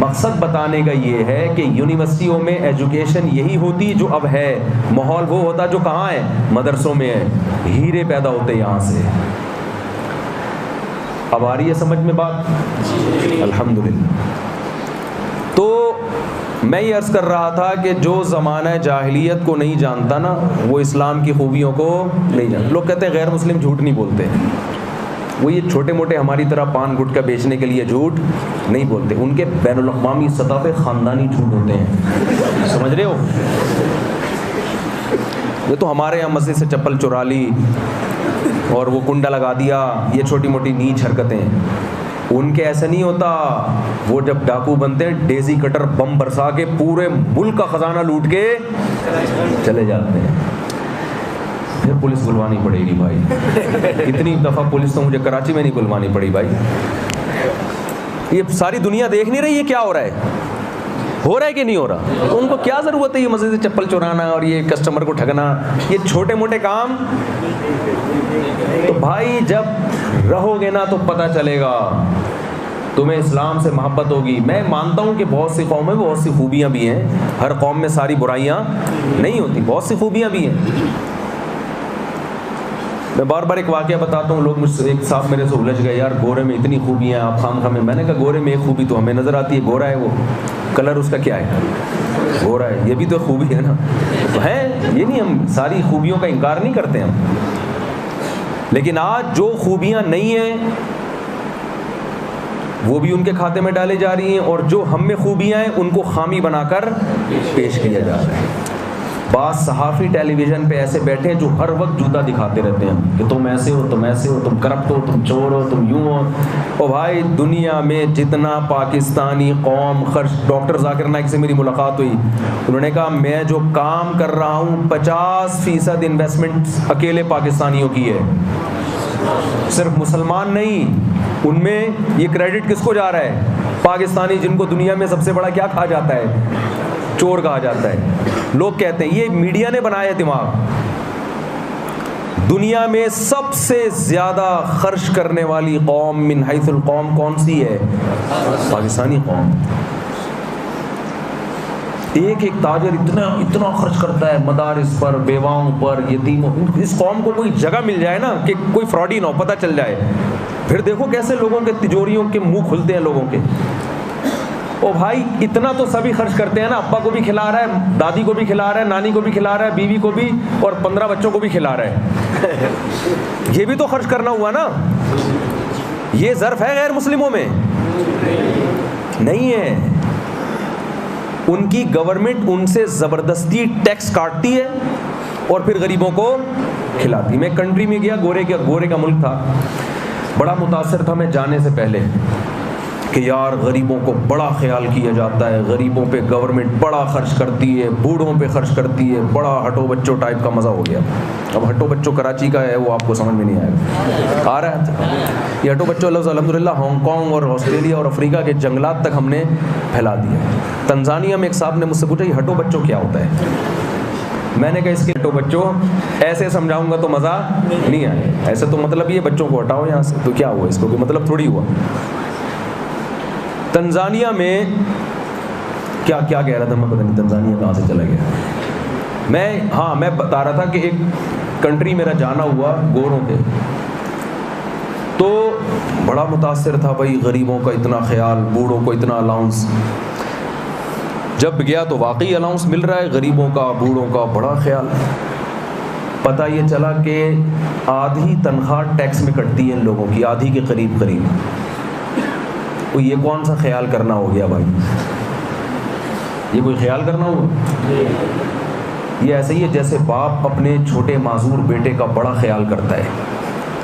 مقصد بتانے کا یہ ہے کہ یونیورسٹیوں میں ایجوکیشن یہی ہوتی جو اب ہے. ماحول وہ ہوتا جو کہاں ہے؟ مدرسوں میں ہے. ہیرے پیدا ہوتے یہاں سے. اب آ رہی ہے سمجھ میں بات؟ الحمدللہ. تو میں یہ عرض کر رہا تھا کہ جو زمانہ جاہلیت کو نہیں جانتا نا, وہ اسلام کی خوبیوں کو نہیں جانتا. لوگ کہتے ہیں غیر مسلم جھوٹ نہیں بولتے. وہ یہ چھوٹے موٹے ہماری طرح پان گٹکا بیچنے کے لیے جھوٹ نہیں بولتے. ان کے بین الاقوامی سطح پہ خاندانی جھوٹ ہوتے ہیں. سمجھ رہے ہو؟ یہ تو ہمارے یہاں مسجد سے چپل چرا لی اور وہ کنڈا لگا دیا, یہ چھوٹی موٹی نیچ حرکتیں. ان کے ایسا نہیں ہوتا. وہ جب ڈاکو بنتے ہیں, ڈیزی کٹر بم برسا کے پورے ملک کا خزانہ لوٹ کے چلے جاتے ہیں. پھر پولیس بلوانی پڑے گی بھائی. اتنی دفعہ پولیس تو مجھے کراچی میں نہیں بلوانی پڑی بھائی. یہ ساری دنیا دیکھ نہیں رہی ہے کیا ہو رہا ہے؟ ہو رہا ہے کہ نہیں ہو رہا؟ ان کو کیا ضرورت ہے یہ مسجد سے چپل چرانا اور یہ کسٹمر کو ٹھگنا, یہ چھوٹے موٹے کام. تو بھائی جب رہو گے نا تو پتہ چلے گا, تمہیں اسلام سے محبت ہوگی. میں مانتا ہوں کہ بہت سی قوموں میں بہت سی خوبیاں بھی ہیں, ہر قوم میں ساری برائیاں نہیں ہوتی, بہت سی خوبیاں بھی ہیں. میں بار بار ایک واقعہ بتاتا ہوں. لوگ مجھ سے, ایک صاحب میرے سے الجھ گئے, یار گورے میں اتنی خوبیاں آپ خام خام. میں نے کہا گورے میں ایک خوبی تو ہمیں نظر آتی ہے, گورا ہے وہ, کلر اس کا کیا ہے, گورا ہے. یہ بھی تو خوبی ہے نا. تو ہے یہ نہیں, ہم ساری خوبیوں کا انکار نہیں کرتے ہم. لیکن آج جو خوبیاں نہیں ہیں وہ بھی ان کے کھاتے میں ڈالے جا رہی ہیں, اور جو ہم میں خوبیاں ہیں ان کو خامی بنا کر پیش کیا جا رہا ہے. بعض صحافی ٹیلی ویژن پہ ایسے بیٹھے ہیں جو ہر وقت جوتا دکھاتے رہتے ہیں کہ تم ایسے ہو, تم ایسے ہو, تم کرپٹ ہو, تم چور ہو, تم یوں ہو. اور بھائی دنیا میں جتنا پاکستانی قوم خرچ, ڈاکٹر ذاکر نائک سے میری ملاقات ہوئی, انہوں نے کہا میں جو کام کر رہا ہوں 50% انویسٹمنٹ اکیلے پاکستانیوں کی ہے, صرف مسلمان نہیں. ان میں یہ کریڈٹ کس کو جا رہا ہے؟ پاکستانی, جن کو دنیا میں سب سے بڑا کیا کہا جاتا ہے؟ چور کہا جاتا ہے. لوگ کہتے ہیں یہ میڈیا نے بنایا دماغ. دنیا میں سب سے زیادہ خرچ کرنے والی قوم من حیث القوم کون سی ہے؟ پاکستانی قوم. ایک ایک تاجر اتنا خرچ کرتا ہے مدارس پر, بیواؤں پر, یتیموں. اس قوم کو کوئی جگہ مل جائے نا کہ کوئی فراڈی نہ ہو, پتہ چل جائے, پھر دیکھو کیسے لوگوں کے تجوریوں کے منہ کھلتے ہیں لوگوں کے. او بھائی اتنا تو سبھی خرچ کرتے ہیں نا, ابا کو بھی کھلا رہا ہے, دادی کو بھی کھلا رہا ہے, نانی کو بھی کھلا رہا ہے, بیوی کو بھی, اور 15 بچوں کو بھی کھلا رہا ہے. یہ بھی تو خرچ کرنا ہوا نا. یہ ظرف ہے غیر مسلموں میں نہیں ہے. ان کی گورنمنٹ ان سے زبردستی ٹیکس کاٹتی ہے اور پھر غریبوں کو کھلاتی. میں کنٹری میں گیا, گورے کا ملک تھا, بڑا متاثر تھا میں جانے سے پہلے کہ یار غریبوں کو بڑا خیال کیا جاتا ہے, غریبوں پہ گورنمنٹ بڑا خرچ کرتی ہے, بوڑھوں پہ خرچ کرتی ہے, بڑا ہٹو بچوں ٹائپ کا مزہ ہو گیا. اب ہٹو بچوں کراچی کا ہے, وہ آپ کو سمجھ میں نہیں آئے گا. آ رہا ہے یہ ہٹو بچوں لفظ الحمدللہ ہانگ کانگ اور آسٹریلیا اور افریقہ کے جنگلات تک ہم نے پھیلا دیا. تنزانیہ میں ایک صاحب نے مجھ سے پوچھا یہ ہٹو بچوں کیا ہوتا ہے. میں نے کہا اس کے ہٹو بچوں ایسے سمجھاؤں گا تو مزہ نہیں آئے. ایسے تو مطلب یہ بچوں کو ہٹاؤ یہاں سے, تو کیا ہوا اس کو, کوئی مطلب تھوڑی ہوا. تنزانیہ میں کیا کہہ رہا تھا میں, پتہ نہیں تنزانیہ کہاں سے چلا گیا. میں بتا رہا تھا کہ ایک کنٹری میرا جانا ہوا گوروں پہ, تو بڑا متاثر تھا بھائی, غریبوں کا اتنا خیال, بوڑھوں کو اتنا الاؤنس. جب گیا تو واقعی الاؤنس مل رہا ہے، غریبوں کا بوڑھوں کا بڑا خیال. پتہ یہ چلا کہ آدھی تنخواہ ٹیکس میں کٹتی ہے ان لوگوں کی، آدھی کے قریب. تو یہ کون سا خیال کرنا ہو گیا بھائی؟ یہ کوئی خیال کرنا ہوگا؟ یہ ایسے ہی ہے جیسے باپ اپنے چھوٹے معذور بیٹے کا بڑا خیال کرتا ہے.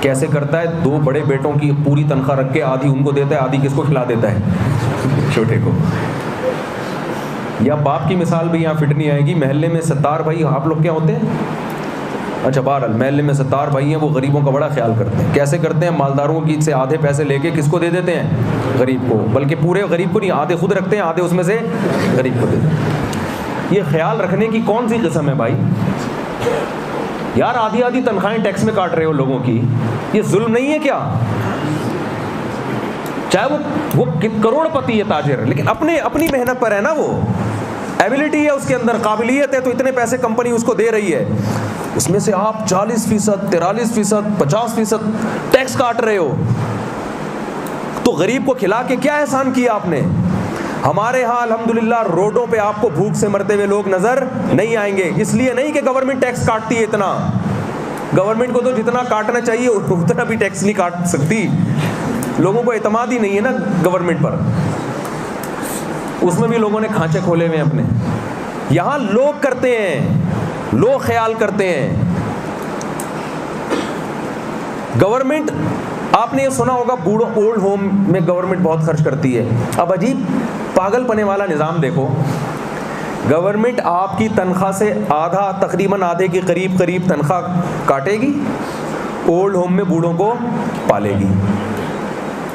کیسے کرتا ہے؟ 2 بڑے بیٹوں کی پوری تنخواہ رکھ کے آدھی ان کو دیتا ہے، آدھی کس کو کھلا دیتا ہے؟ چھوٹے کو. یا باپ کی مثال بھی یہاں فٹ نہیں آئے گی. محلے میں ستار بھائی، آپ لوگ کیا ہوتے ہیں؟ اچھا بہرحال محلے میں ستار بھائی ہیں، وہ غریبوں کا بڑا خیال کرتے ہیں. کیسے کرتے ہیں؟ مالداروں کی سے آدھے پیسے لے کے کس کو دے دیتے ہیں؟ غریب کو. بلکہ پورے غریب کو نہیں، آدھے خود رکھتے ہیں، آدھے اس میں سے غریب کو دے دیتے ہیں. یہ خیال رکھنے کی کون سی قسم ہے بھائی؟ یار آدھی تنخواہیں ٹیکس میں کاٹ رہے ہو لوگوں کی، یہ ظلم نہیں ہے کیا؟ چاہے وہ کروڑ پتی ہے تاجر، لیکن اپنی محنت پر ہے نا، وہ ایبلٹی ہے اس کے اندر، قابلیت ہے، تو اتنے پیسے کمپنی اس کو دے رہی ہے، اس میں سے آپ 40%، 43%، 50% ٹیکس کاٹ رہے ہو. تو غریب کو کھلا کے کیا احسان کیا آپ نے؟ ہمارے ہاں الحمدللہ روڈوں پہ آپ کو بھوک سے مرتے ہوئے لوگ نظر نہیں آئیں گے. اس لیے نہیں کہ گورنمنٹ ٹیکس کاٹتی ہے اتنا، گورنمنٹ کو تو جتنا کاٹنا چاہیے اتنا بھی ٹیکس نہیں کاٹ سکتی. لوگوں کو اعتماد ہی نہیں ہے نا گورنمنٹ پر، اس میں بھی لوگوں نے کھانچے کھولے ہوئے ہیں اپنے. یہاں لوگ کرتے ہیں، لوگ خیال کرتے ہیں. گورنمنٹ، آپ نے یہ سنا ہوگا بوڑھوں اولڈ ہوم میں گورنمنٹ بہت خرچ کرتی ہے. اب عجیب پاگل پنے والا نظام دیکھو، گورنمنٹ آپ کی تنخواہ سے آدھا، تقریباً آدھے کے قریب تنخواہ کاٹے گی، اولڈ ہوم میں بوڑھوں کو پالے گی.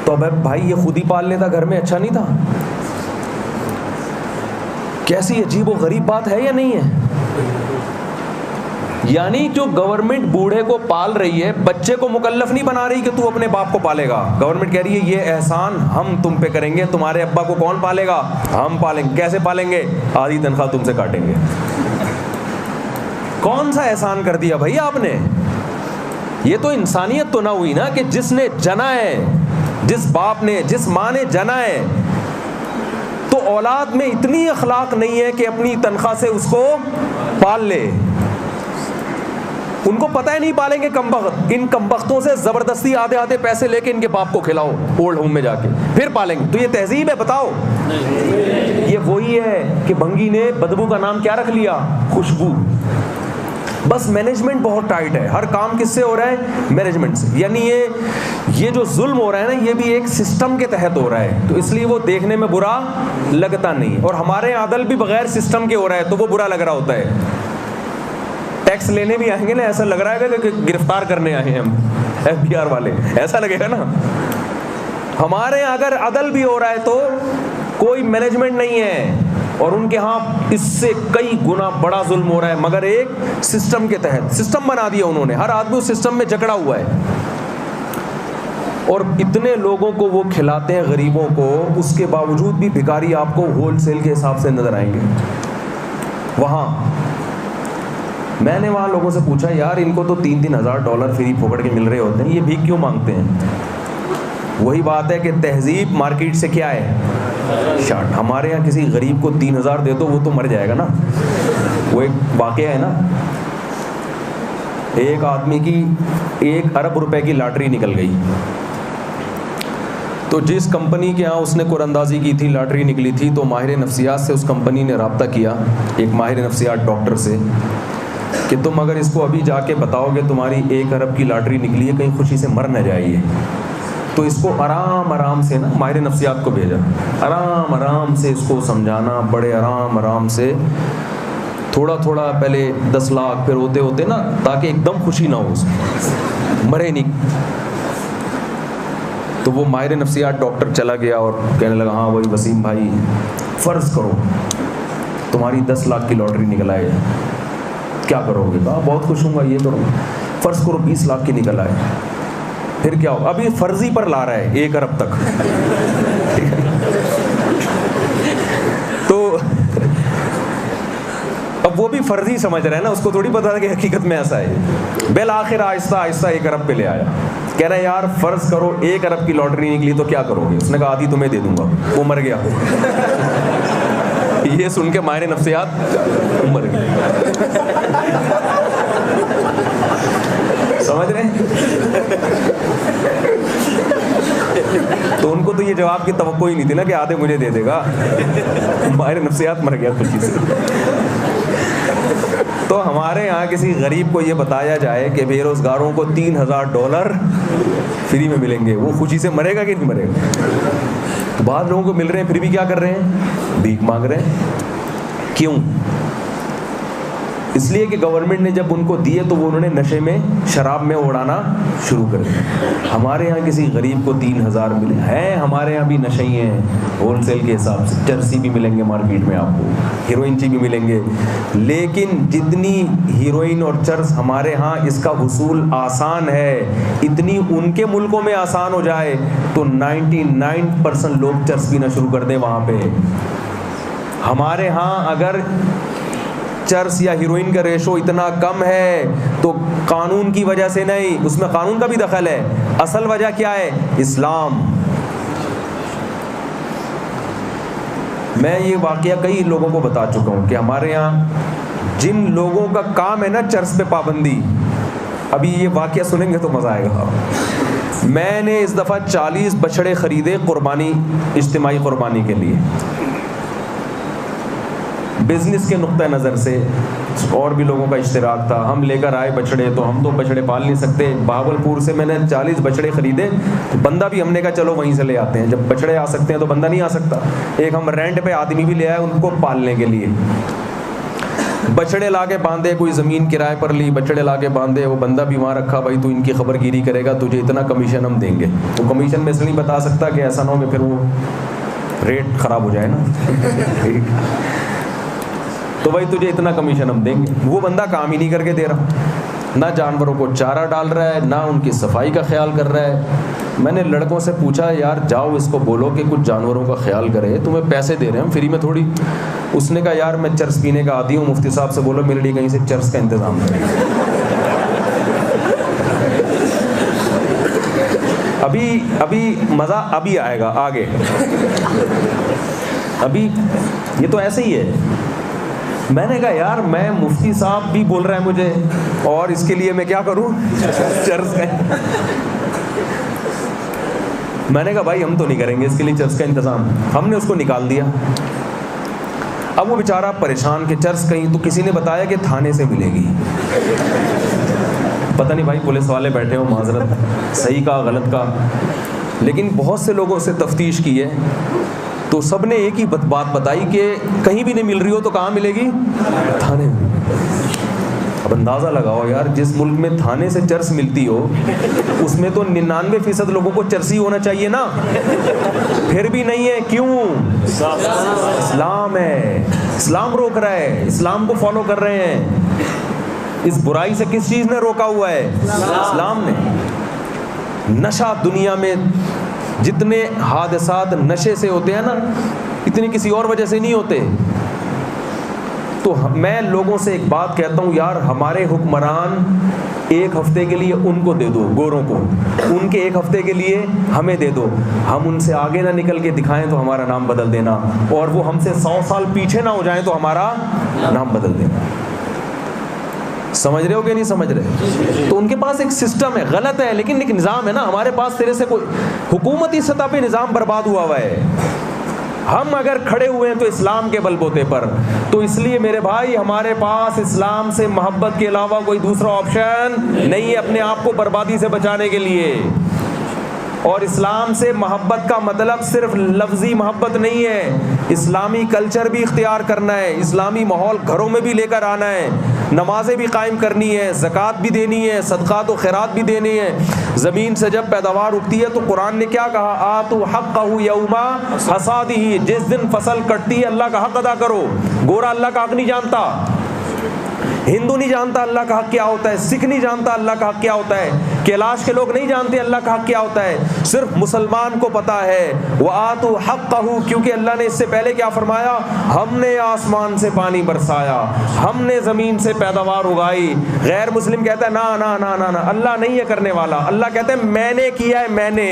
تو اب بھائی یہ خود ہی پال لیتا گھر میں، اچھا نہیں تھا؟ کیسی عجیب و غریب بات ہے یا نہیں ہے؟ یعنی جو گورنمنٹ بوڑھے کو پال رہی ہے، بچے کو مکلف نہیں بنا رہی کہ تو اپنے باپ کو پالے گا. گورنمنٹ کہہ رہی ہے یہ احسان ہم تم پہ کریں گے، تمہارے ابا کو کون پالے گا؟ ہم پالیں گے. کیسے پالیں گے؟ آدھی تنخواہ تم سے کاٹیں گے. کون سا احسان کر دیا بھائی آپ نے؟ یہ تو انسانیت تو نہ ہوئی نا، کہ جس نے جنا ہے، جس باپ نے، جس ماں نے جنا ہے، تو اولاد میں اتنی اخلاق نہیں ہے کہ اپنی تنخواہ سے اس کو پال لے. ان کو پتہ ہی نہیں پالیں گے کمبخت. ان کمبختوں سے زبردستی آدھے پیسے لے کے ان کے باپ کو کھلاؤ اولڈ ہوم میں جا کے، پھر پالیں گے. تو یہ تہذیب ہے؟ بتاؤ. یہ وہی ہے کہ بھنگی نے بدبو کا نام کیا رکھ لیا؟ خوشبو. بس مینجمنٹ بہت ٹائٹ ہے، ہر کام کس سے ہو رہا ہے؟ مینجمنٹ سے. یعنی یہ جو ظلم ہو رہا ہے نا، یہ بھی ایک سسٹم کے تحت ہو رہا ہے، تو اس لیے وہ دیکھنے میں برا لگتا نہیں. اور ہمارے عدل بھی بغیر سسٹم کے ہو رہا ہے تو وہ برا لگ رہا ہوتا ہے. ٹیکس لینے بھی آئیں گے نا، ایسا لگ رہا ہے کہ گرفتار کرنے آئے ہیں ہم، FBI والے، ایسا لگے گا نا. ہمارے اگر عدل بھی ہو رہا ہے تو کوئی مینجمنٹ نہیں ہے، اور ان کے ہاں اس سے کئی گنا بڑا ظلم ہو رہا ہے، مگر ایک سسٹم کے تحت. سسٹم بنا دیا انہوں نے، ہر آدمی اس سسٹم میں جکڑا ہوا ہے. اور اتنے لوگوں کو وہ کھلاتے ہیں غریبوں کو، اس کے باوجود بھی بھکاری آپ کو ہول سیل کے حساب سے نظر آئیں گے. وہاں میں نے وہاں لوگوں سے پوچھا، یار ان کو تو $3,000 فری پھوکڑ کے مل رہے ہوتے ہیں، یہ بھیک کیوں مانگتے ہیں؟ وہی بات ہے کہ تہذیب مارکیٹ سے کیا ہے؟ شارٹ. ہمارے یہاں کسی غریب کو 3,000 دے دو وہ تو مر جائے گا نا. وہ ایک واقعہ ہے نا، ایک آدمی کی 1 ارب روپے کی لاٹری نکل گئی. تو جس کمپنی کے ہاں اس نے قرعہ اندازی کی تھی، لاٹری نکلی تھی، تو ماہر نفسیات سے اس کمپنی نے رابطہ کیا، ایک ماہر نفسیات ڈاکٹر سے، کہ تم اگر اس کو ابھی جا کے بتاؤ گے تمہاری 1 ارب کی لاٹری نکلی ہے، کہیں خوشی سے مر نہ جائیے. تو اس کو آرام سے نا ماہر نفسیات کو بھیجا، آرام سے اس کو سمجھانا، بڑے آرام سے، تھوڑا پہلے 10 لاکھ، پھر ہوتے نا، تاکہ ایک دم خوشی نہ ہو، مرے نہیں. تو وہ ماہر نفسیات ڈاکٹر چلا گیا اور کہنے لگا، ہاں وہی وسیم بھائی، فرض کرو تمہاری 10 لاکھ کی لاٹری نکل آئے، کیا کرو گے؟ کہا بہت خوش ہوں گا، یہ کرو. فرض کرو 20 لاکھ کی نکل آئے، پھر کیا ہو؟ ابھی فرضی پر لا رہا ہے 1 ارب تک. تو اب وہ بھی فرضی سمجھ رہا ہے نا، اس کو تھوڑی پتا تھا کہ حقیقت میں ایسا ہے. بالآخر آہستہ 1 ارب پہ لے آیا. کہہ رہا ہے یار فرض کرو 1 ارب کی لاٹری نکلی تو کیا کرو گے؟ اس نے کہا آدھی تمہیں دے دوں گا. وہ مر گیا. یہ سن کے ماہر نفسیات مر گئے. سمجھ رہے ہیں؟ تو ان کو تو یہ جواب کی توقع ہی نہیں تھی نا کہ آدھے مجھے دے دے گا. ماہر نفسیات مر گیا خوشی سے. تو ہمارے یہاں کسی غریب کو یہ بتایا جائے کہ بے روزگاروں کو $3,000 فری میں ملیں گے, وہ خوشی سے مرے گا کہ نہیں مرے گا؟ بعض لوگوں کو مل رہے ہیں پھر بھی کیا کر رہے ہیں؟ بھیک مانگ رہے ہیں. کیوں؟ اس لیے کہ گورنمنٹ نے جب ان کو دیے تو وہ انہوں نے نشے میں, شراب میں اڑانا شروع کر دیا. ہمارے یہاں کسی غریب کو 3,000 ملے ہیں. ہمارے یہاں بھی نشئی ہیں ہول سیل کے حساب سے, چرسی بھی ملیں گے مارکیٹ میں آپ کو, ہیروئن بھی ملیں گے, لیکن جتنی ہیروئن اور چرس ہمارے ہاں اس کا حصول آسان ہے, اتنی ان کے ملکوں میں آسان ہو جائے تو 99% لوگ چرس پینا شروع کر دیں وہاں پہ. ہمارے ہاں اگر چرس یا ہیروئن کا ریشو اتنا کم ہے تو قانون کی وجہ سے نہیں, اس میں قانون کا بھی دخل ہے. اصل وجہ کیا ہے؟ اسلام. میں یہ واقعہ کئی لوگوں کو بتا چکا ہوں کہ ہمارے یہاں جن لوگوں کا کام ہے نا چرس پہ پابندی, ابھی یہ واقعہ سنیں گے تو مزہ آئے گا. میں نے اس دفعہ 40 بچڑے خریدے قربانی, اجتماعی قربانی کے لیے. بزنس کے نقطہ نظر سے اور بھی لوگوں کا اشتراک تھا, ہم لے کر آئے بچڑے, تو ہم تو بچڑے پال نہیں سکتے. بہاولپور سے میں نے 40 بچڑے خریدے, بندہ بھی ہم نے کہا چلو وہیں سے لے آتے ہیں, جب بچڑے آ سکتے ہیں تو بندہ نہیں آ سکتا. ایک ہم رینٹ پہ آدمی بھی لے آئے ان کو پالنے کے لیے. بچڑے لا کے باندھے, کوئی زمین کرائے پر لی, بچڑے لا کے باندھے, وہ بندہ بھی وہاں رکھا, بھائی تو ان کی خبر گیری کرے گا, تجھے اتنا کمیشن ہم دیں گے. تو کمیشن میں اس لیے نہیں بتا سکتا کہ ایسا نہ ہو کہ پھر وہ ریٹ خراب ہو جائے نا. تو بھائی تجھے اتنا کمیشن ہم دیں گے. وہ بندہ کام ہی نہیں کر کے دے رہا, نہ جانوروں کو چارہ ڈال رہا ہے, نہ ان کی صفائی کا خیال کر رہا ہے. میں نے لڑکوں سے پوچھا یار جاؤ اس کو بولو کہ کچھ جانوروں کا خیال کرے, تمہیں پیسے دے رہے ہیں ہم فری میں تھوڑی. اس نے کہا یار میں چرس پینے کا عادی ہوں, مفتی صاحب سے بولو میرے لیے کہیں سے چرس کا انتظام کریں. ابھی مزہ ابھی آئے گا آگے. ابھی یہ تو ایسے ہی ہے. میں نے کہا یار میں مفتی صاحب بھی بول رہا ہے مجھے, اور اس کے لیے میں کیا کروں؟ چرس کا. میں نے کہا بھائی ہم تو نہیں کریں گے اس کے لیے چرس کا انتظام. ہم نے اس کو نکال دیا. اب وہ بیچارہ پریشان کہ چرس کہیں, تو کسی نے بتایا کہ تھانے سے ملے گی. پتہ نہیں بھائی پولیس والے بیٹھے ہوں, معذرت, صحیح کا غلط کا, لیکن بہت سے لوگوں سے تفتیش کی ہے تو سب نے ایک ہی بات بتائی کہ کہیں بھی نہیں مل رہی ہو تو کہاں ملے گی؟ تھانے میں. اب اندازہ لگاؤ یار, جس ملک میں تھانے سے چرس ملتی ہو اس میں تو 99% لوگوں کو چرسی ہونا چاہیے نا, پھر بھی نہیں ہے. کیوں؟ اسلام ہے, اسلام روک رہا ہے, اسلام کو فالو کر رہے ہیں. اس برائی سے کس چیز نے روکا ہوا ہے؟ اسلام نے. نشہ دنیا میں جتنے حادثات نشے سے ہوتے ہیں نا, اتنے کسی اور وجہ سے نہیں ہوتے. تو میں لوگوں سے ایک بات کہتا ہوں یار, ہمارے حکمران ایک ہفتے کے لیے ان کو دے دو, گوروں کو, ان کے ایک ہفتے کے لیے ہمیں دے دو, ہم ان سے آگے نہ نکل کے دکھائیں تو ہمارا نام بدل دینا, اور وہ ہم سے 100 سال پیچھے نہ ہو جائیں تو ہمارا نام بدل دینا. سمجھ رہے ہو کہ نہیں سمجھ رہے؟ تو ان کے پاس ایک سسٹم ہے, غلط ہے لیکن ایک نظام ہے نا. ہمارے پاس تیرے سے کوئی حکومتی سطح پہ نظام برباد ہوا ہے. ہم اگر کھڑے ہوئے ہیں تو اسلام کے بل بوتے پر. تو اس لیے میرے بھائی ہمارے پاس اسلام سے محبت کے علاوہ کوئی دوسرا آپشن نہیں ہے اپنے آپ کو بربادی سے بچانے کے لیے. اور اسلام سے محبت کا مطلب صرف لفظی محبت نہیں ہے, اسلامی کلچر بھی اختیار کرنا ہے, اسلامی ماحول گھروں میں بھی لے کر آنا ہے, نمازیں بھی قائم کرنی ہے, زکوٰۃ بھی دینی ہے, صدقات و خیرات بھی دینی ہے. زمین سے جب پیداوار اگتی ہے تو قرآن نے کیا کہا؟ آتوا حقہ یوم حصادہ, جس دن فصل کٹتی ہے اللہ کا حق ادا کرو. گورا اللہ کا حق نہیں جانتا, ہندو نہیں جانتا اللہ کا حق کیا ہوتا ہے, سکھ نہیں جانتا اللہ کا حق کیا ہوتا ہے, کیلاش کے لوگ نہیں جانتے اللہ کا حق کیا ہوتا ہے, صرف مسلمان کو پتا ہے. وآتوا حقہ, کیونکہ اللہ نے اس سے پہلے کیا فرمایا؟ ہم نے آسمان سے پانی برسایا, ہم نے زمین سے پیداوار اگائی. غیر مسلم کہتا ہے نا نا نا نا نا, اللہ نہیں ہے کرنے والا. اللہ کہتا ہے میں نے کیا ہے, میں نے.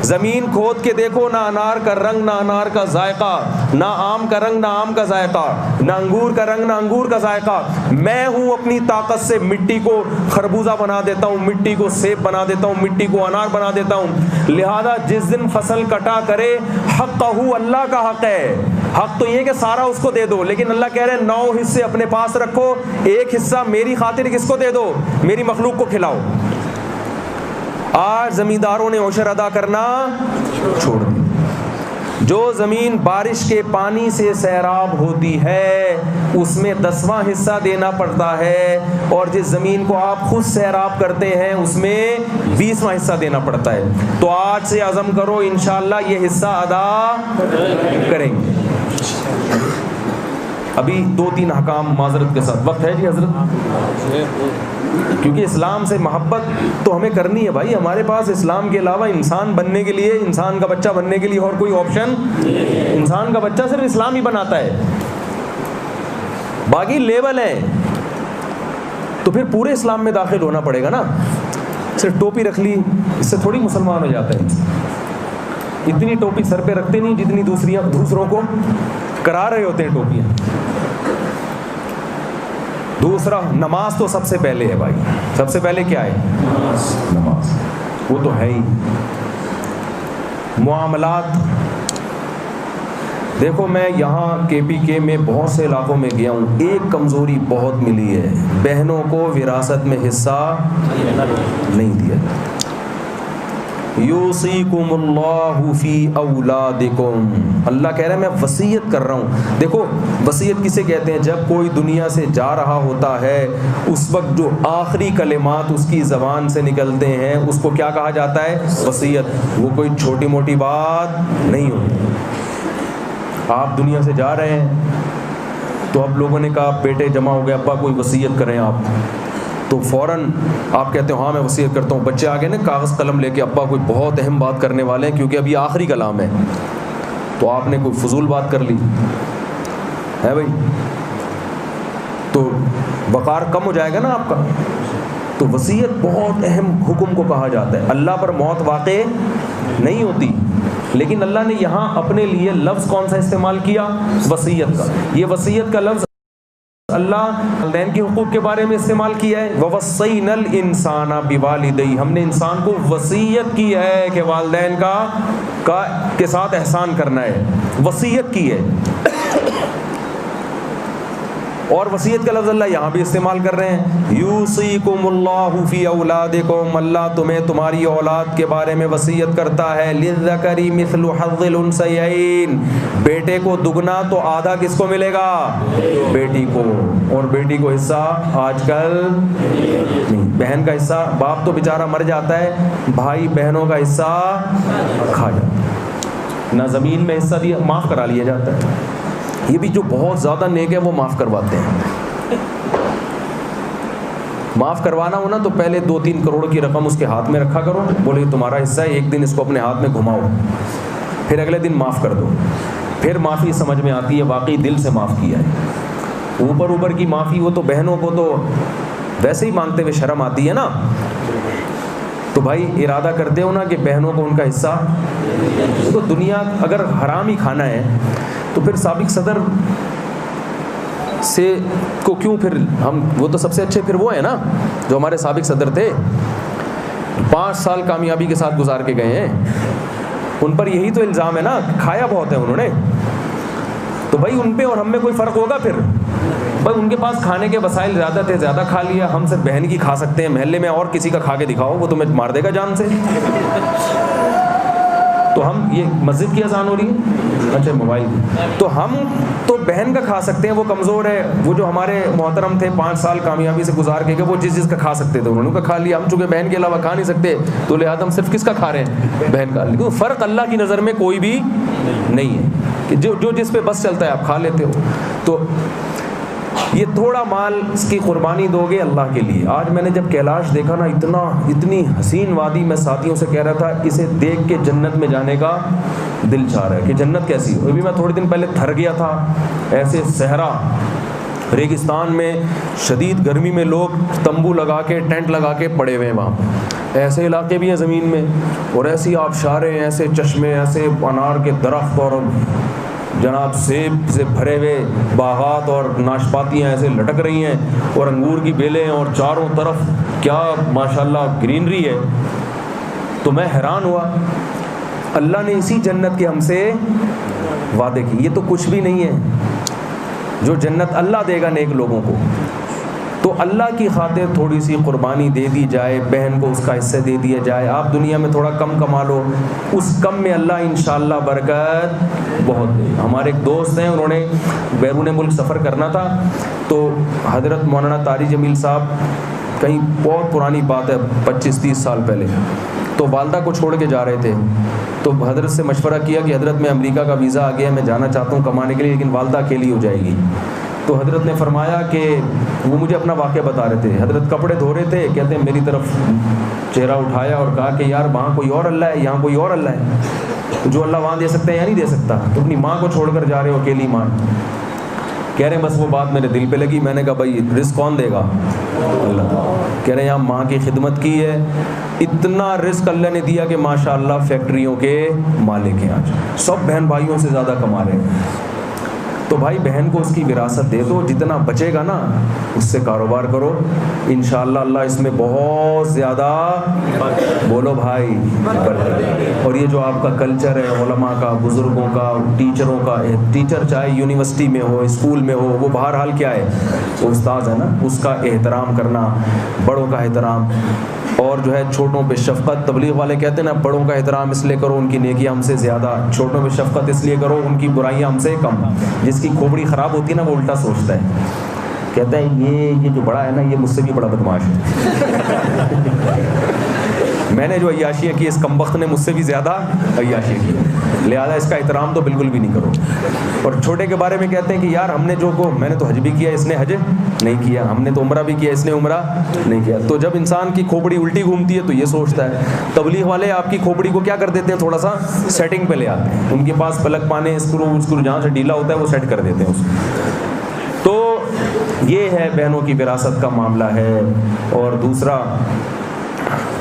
زمین کھود کے دیکھو, نہ انار کا رنگ نہ انار کا ذائقہ, نہ آم کا رنگ نہ آم کا ذائقہ، نہ انگور کا رنگ نہ انگور کا ذائقہ. میں ہوں اپنی طاقت سے مٹی کو خربوزہ بنا دیتا ہوں، مٹی کو سیب بنا دیتا ہوں، مٹی کو انار بنا دیتا ہوں. لہذا جس دن فصل کٹا کرے حقہ، اللہ کا حق ہے. حق تو یہ کہ سارا اس کو دے دو، لیکن اللہ کہہ رہے ہیں 9 حصے اپنے پاس رکھو، ایک حصہ میری خاطر کس کو دے دو؟ میری مخلوق کو کھلاؤ. آج زمینداروں نے عشر ادا کرنا چھوڑ دیا. جو زمین بارش کے پانی سے سیراب ہوتی ہے اس میں 10واں حصہ دینا پڑتا ہے، اور جس زمین کو آپ خود سیراب کرتے ہیں اس میں 20واں حصہ دینا پڑتا ہے. تو آج سے عزم کرو انشاءاللہ یہ حصہ ادا کریں گے. ابھی 2-3 احکام معذرت کے ساتھ. وقت ہے جی حضرت؟ کیونکہ اسلام سے محبت تو ہمیں کرنی ہے بھائی. ہمارے پاس اسلام کے علاوہ انسان بننے کے لیے، انسان کا بچہ بننے کے لیے اور کوئی آپشن، انسان کا بچہ صرف اسلام ہی بناتا ہے، باقی لیول ہیں. تو پھر پورے اسلام میں داخل ہونا پڑے گا نا. صرف ٹوپی رکھ لی اس سے تھوڑی مسلمان ہو جاتا ہے. اتنی ٹوپی سر پہ رکھتے نہیں جتنی دوسروں کو کرا رہے ہوتے ہیں ٹوپیاں. دوسرا، نماز تو سب سے پہلے ہے بھائی. سب سے پہلے کیا ہے؟ نماز. وہ تو ہے ہی. معاملات دیکھو، میں یہاں KPK میں بہت سے علاقوں میں گیا ہوں، ایک کمزوری بہت ملی ہے، بہنوں کو وراثت میں حصہ نہیں دیا. یوصیکم اللہ فی اولادکم، اللہ کہہ رہا ہے میں وصیت کر رہا ہوں. دیکھو وصیت کسے کہتے ہیں؟ جب کوئی دنیا سے جا رہا ہوتا ہے اس وقت جو آخری کلمات اس کی زبان سے نکلتے ہیں اس کو کیا کہا جاتا ہے؟ وصیت. وہ کوئی چھوٹی موٹی بات نہیں ہوتی. آپ دنیا سے جا رہے ہیں تو اب لوگوں نے کہا بیٹے جمع ہو گئے، ابا کوئی وصیت کریں آپ، تو فوراً آپ کہتے ہو ہاں میں وصیت کرتا ہوں. بچے آگے نا کاغذ قلم لے کے، ابا کوئی بہت اہم بات کرنے والے ہیں کیونکہ ابھی آخری کلام ہے. تو آپ نے کوئی فضول بات کر لی ہے بھائی، تو وقار کم ہو جائے گا نا آپ کا. تو وصیت بہت اہم حکم کو کہا جاتا ہے. اللہ پر موت واقع نہیں ہوتی، لیکن اللہ نے یہاں اپنے لیے لفظ کون سا استعمال کیا؟ وصیت کا. یہ وصیت کا لفظ اللہ والدین کے حقوق کے بارے میں استعمال کیا ہے. وَوَصَّيْنَا الْإِنسَانَ بِوَالِدَيْهِ، ہم نے انسان کو وصیت کی ہے کہ والدین کے ساتھ احسان کرنا ہے. وصیت کی ہے. اور وصیت کا لفظ اللہ یہاں بھی استعمال کر رہے ہیں. یوصیکم اللہ فی اولادکم، اللہ تمہیں تمہاری اولاد کے بارے میں وصیت کرتا ہے. للذکر مثل حظ الانثیین، بیٹے کو دگنا تو آدھا کس کو ملے گا؟ بیٹی کو. اور بیٹی کو حصہ آج کل نہیں. بہن کا حصہ، باپ تو بیچارہ مر جاتا ہے، بھائی بہنوں کا حصہ کھا جاتا ہے. نہ زمین میں حصہ دیا، معاف کرا لیا جاتا ہے. یہ بھی جو بہت زیادہ نیک ہے وہ معاف کرواتے ہیں. معاف کروانا ہو نا تو پہلے 2-3 کروڑ کی رقم اس کے ہاتھ میں رکھا کرو، بولے تمہارا حصہ ہے، ایک دن اس کو اپنے ہاتھ میں گھماؤ، پھر اگلے دن معاف کر دو. پھر معافی سمجھ میں آتی ہے واقعی دل سے معاف کیا ہے. اوپر کی معافی وہ تو بہنوں کو تو ویسے ہی مانگتے ہوئے شرم آتی ہے نا. تو بھائی ارادہ کرتے ہو نا کہ بہنوں کو ان کا حصہ. تو دنیا اگر حرام ہی کھانا ہے تو پھر سابق صدر سے کو کیوں پھر ہم، وہ تو سب سے اچھے پھر وہ ہیں نا جو ہمارے سابق صدر تھے، 5 سال کامیابی کے ساتھ گزار کے گئے ہیں. ان پر یہی تو الزام ہے نا، کھایا بہت ہے انہوں نے. تو بھائی ان پہ اور ہم میں کوئی فرق ہوگا پھر؟ بھائی ان کے پاس کھانے کے وسائل زیادہ تھے، زیادہ کھا لیا. ہم صرف بہن کی کھا سکتے ہیں، محلے میں اور کسی کا کھا کے دکھاؤ وہ تمہیں مار دے گا جان سے. تو ہم، یہ مسجد کی اذان ہو رہی ہے، اچھا موبائل کی، تو ہم تو بہن کا کھا سکتے ہیں، وہ کمزور ہے. وہ جو ہمارے محترم تھے 5 سال کامیابی سے گزار کے گئے، وہ جس کا کھا سکتے تھے انہوں نے کھا لیا. ہم چونکہ بہن کے علاوہ کھا نہیں سکتے تو لہٰذا ہم صرف کس کا کھا رہے ہیں؟ بہن کا. لیکن فرق اللہ کی نظر میں کوئی بھی نہیں ہے کہ جو جس پہ بس چلتا ہے آپ کھا لیتے ہو. تو یہ تھوڑا مال اس کی قربانی دو گے اللہ کے لیے. آج میں نے جب کیلاش دیکھا نا، اتنی حسین وادی، میں ساتھیوں سے کہہ رہا تھا اسے دیکھ کے جنت میں جانے کا دل چاہ رہا ہے کہ جنت کیسی ہو. ابھی میں تھوڑے دن پہلے تھر گیا تھا، ایسے صحرا ریگستان میں شدید گرمی میں لوگ تمبو لگا کے ٹینٹ لگا کے پڑے ہوئے ہیں وہاں. ایسے علاقے بھی ہیں زمین میں، اور ایسی آبشاریں، ایسے چشمے، ایسے انار کے درخت، اور جناب سیب سے بھرے ہوئے باغات اور ناشپاتیاں ایسے لٹک رہی ہیں اور انگور کی بیلیں اور چاروں طرف کیا ماشاءاللہ گرینری ہے. تو میں حیران ہوا. اللہ نے اسی جنت کے ہم سے وعدے کی. یہ تو کچھ بھی نہیں ہے جو جنت اللہ دے گا نیک لوگوں کو. تو اللہ کی خاطر تھوڑی سی قربانی دے دی جائے, بہن کو اس کا حصہ دے دیا جائے. آپ دنیا میں تھوڑا کم کما لو, اس کم میں اللہ انشاءاللہ برکت بہت دے. ہمارے ایک دوست ہیں, انہوں نے بیرون ملک سفر کرنا تھا, تو حضرت مولانا طاری جمیل صاحب کہیں بہت پرانی بات ہے 25-30 سال پہلے, تو والدہ کو چھوڑ کے جا رہے تھے. تو حضرت سے مشورہ کیا کہ حضرت میں امریکہ کا ویزا آ گیا, میں جانا چاہتا ہوں کمانے کے لیے, لیکن والدہ اکیلی ہو جائے گی. تو حضرت نے فرمایا کہ وہ مجھے اپنا واقعہ بتا رہے تھے. حضرت کپڑے دھو رہے تھے, کہتے ہیں میری طرف چہرہ اٹھایا اور کہا کہ یار وہاں کوئی اور اللہ ہے, یہاں کوئی اور اللہ ہے. جو اللہ وہاں دے سکتا ہے یہاں نہیں دے سکتا. تو اپنی ماں کو چھوڑ کر جا رہے ہو, اکیلی ماں. کہہ رہے ہیں بس وہ بات میرے دل پہ لگی. میں نے کہا بھائی رزق کون دے گا؟ اللہ. کہہ رہے ہیں یہاں ماں کی خدمت کی ہے, اتنا رزق اللہ نے دیا کہ ماشاءاللہ فیکٹریوں کے مالک ہیں, آج سب بہن بھائیوں سے زیادہ کما رہے ہیں. تو بھائی بہن کو اس کی وراثت دے دو, جتنا بچے گا نا اس سے کاروبار کرو, انشاءاللہ اللہ اس میں بہت زیادہ, بولو بھائی. اور یہ جو آپ کا کلچر ہے علماء کا, بزرگوں کا, ٹیچروں کا, ٹیچر چاہے یونیورسٹی میں ہو, اسکول میں ہو, وہ بہرحال کیا ہے, وہ استاذ ہے نا, اس کا احترام کرنا, بڑوں کا احترام, اور جو ہے چھوٹوں پہ شفقت. تبلیغ والے کہتے ہیں نا پڑوں کا احترام اس لیے کرو ان کی نیکیاں ہم سے زیادہ, چھوٹوں پہ شفقت اس لیے کرو ان کی برائیاں ہم سے کم. جس کی کھوپڑی خراب ہوتی ہے نا وہ الٹا سوچتا ہے, کہتا ہے یہ جو بڑا ہے نا یہ مجھ سے بھی بڑا بدماش ہے. میں نے جو عیاشیاں کی اس کمبخت نے مجھ سے بھی زیادہ عیاشیاں کی, لہٰذا اس کا احترام تو بالکل بھی نہیں کرو. اور چھوٹے کے بارے میں کہتے ہیں کہ یار ہم نے جو کو, میں نے تو حج بھی کیا اس نے حج نہیں کیا, ہم نے تو عمرہ بھی کیا اس نے عمرہ نہیں کیا. تو جب انسان کی کھوپڑی الٹی گھومتی ہے تو یہ سوچتا ہے. تبلیغ والے آپ کی کھوپڑی کو کیا کر دیتے ہیں, تھوڑا سا سیٹنگ پہ لے آتے ہیں. ان کے پاس پلک پانے, اسکرو جہاں سے ڈھیلا ہوتا ہے وہ سیٹ کر دیتے ہیں اس کو. تو یہ ہے بہنوں کی وراثت کا معاملہ ہے. اور دوسرا,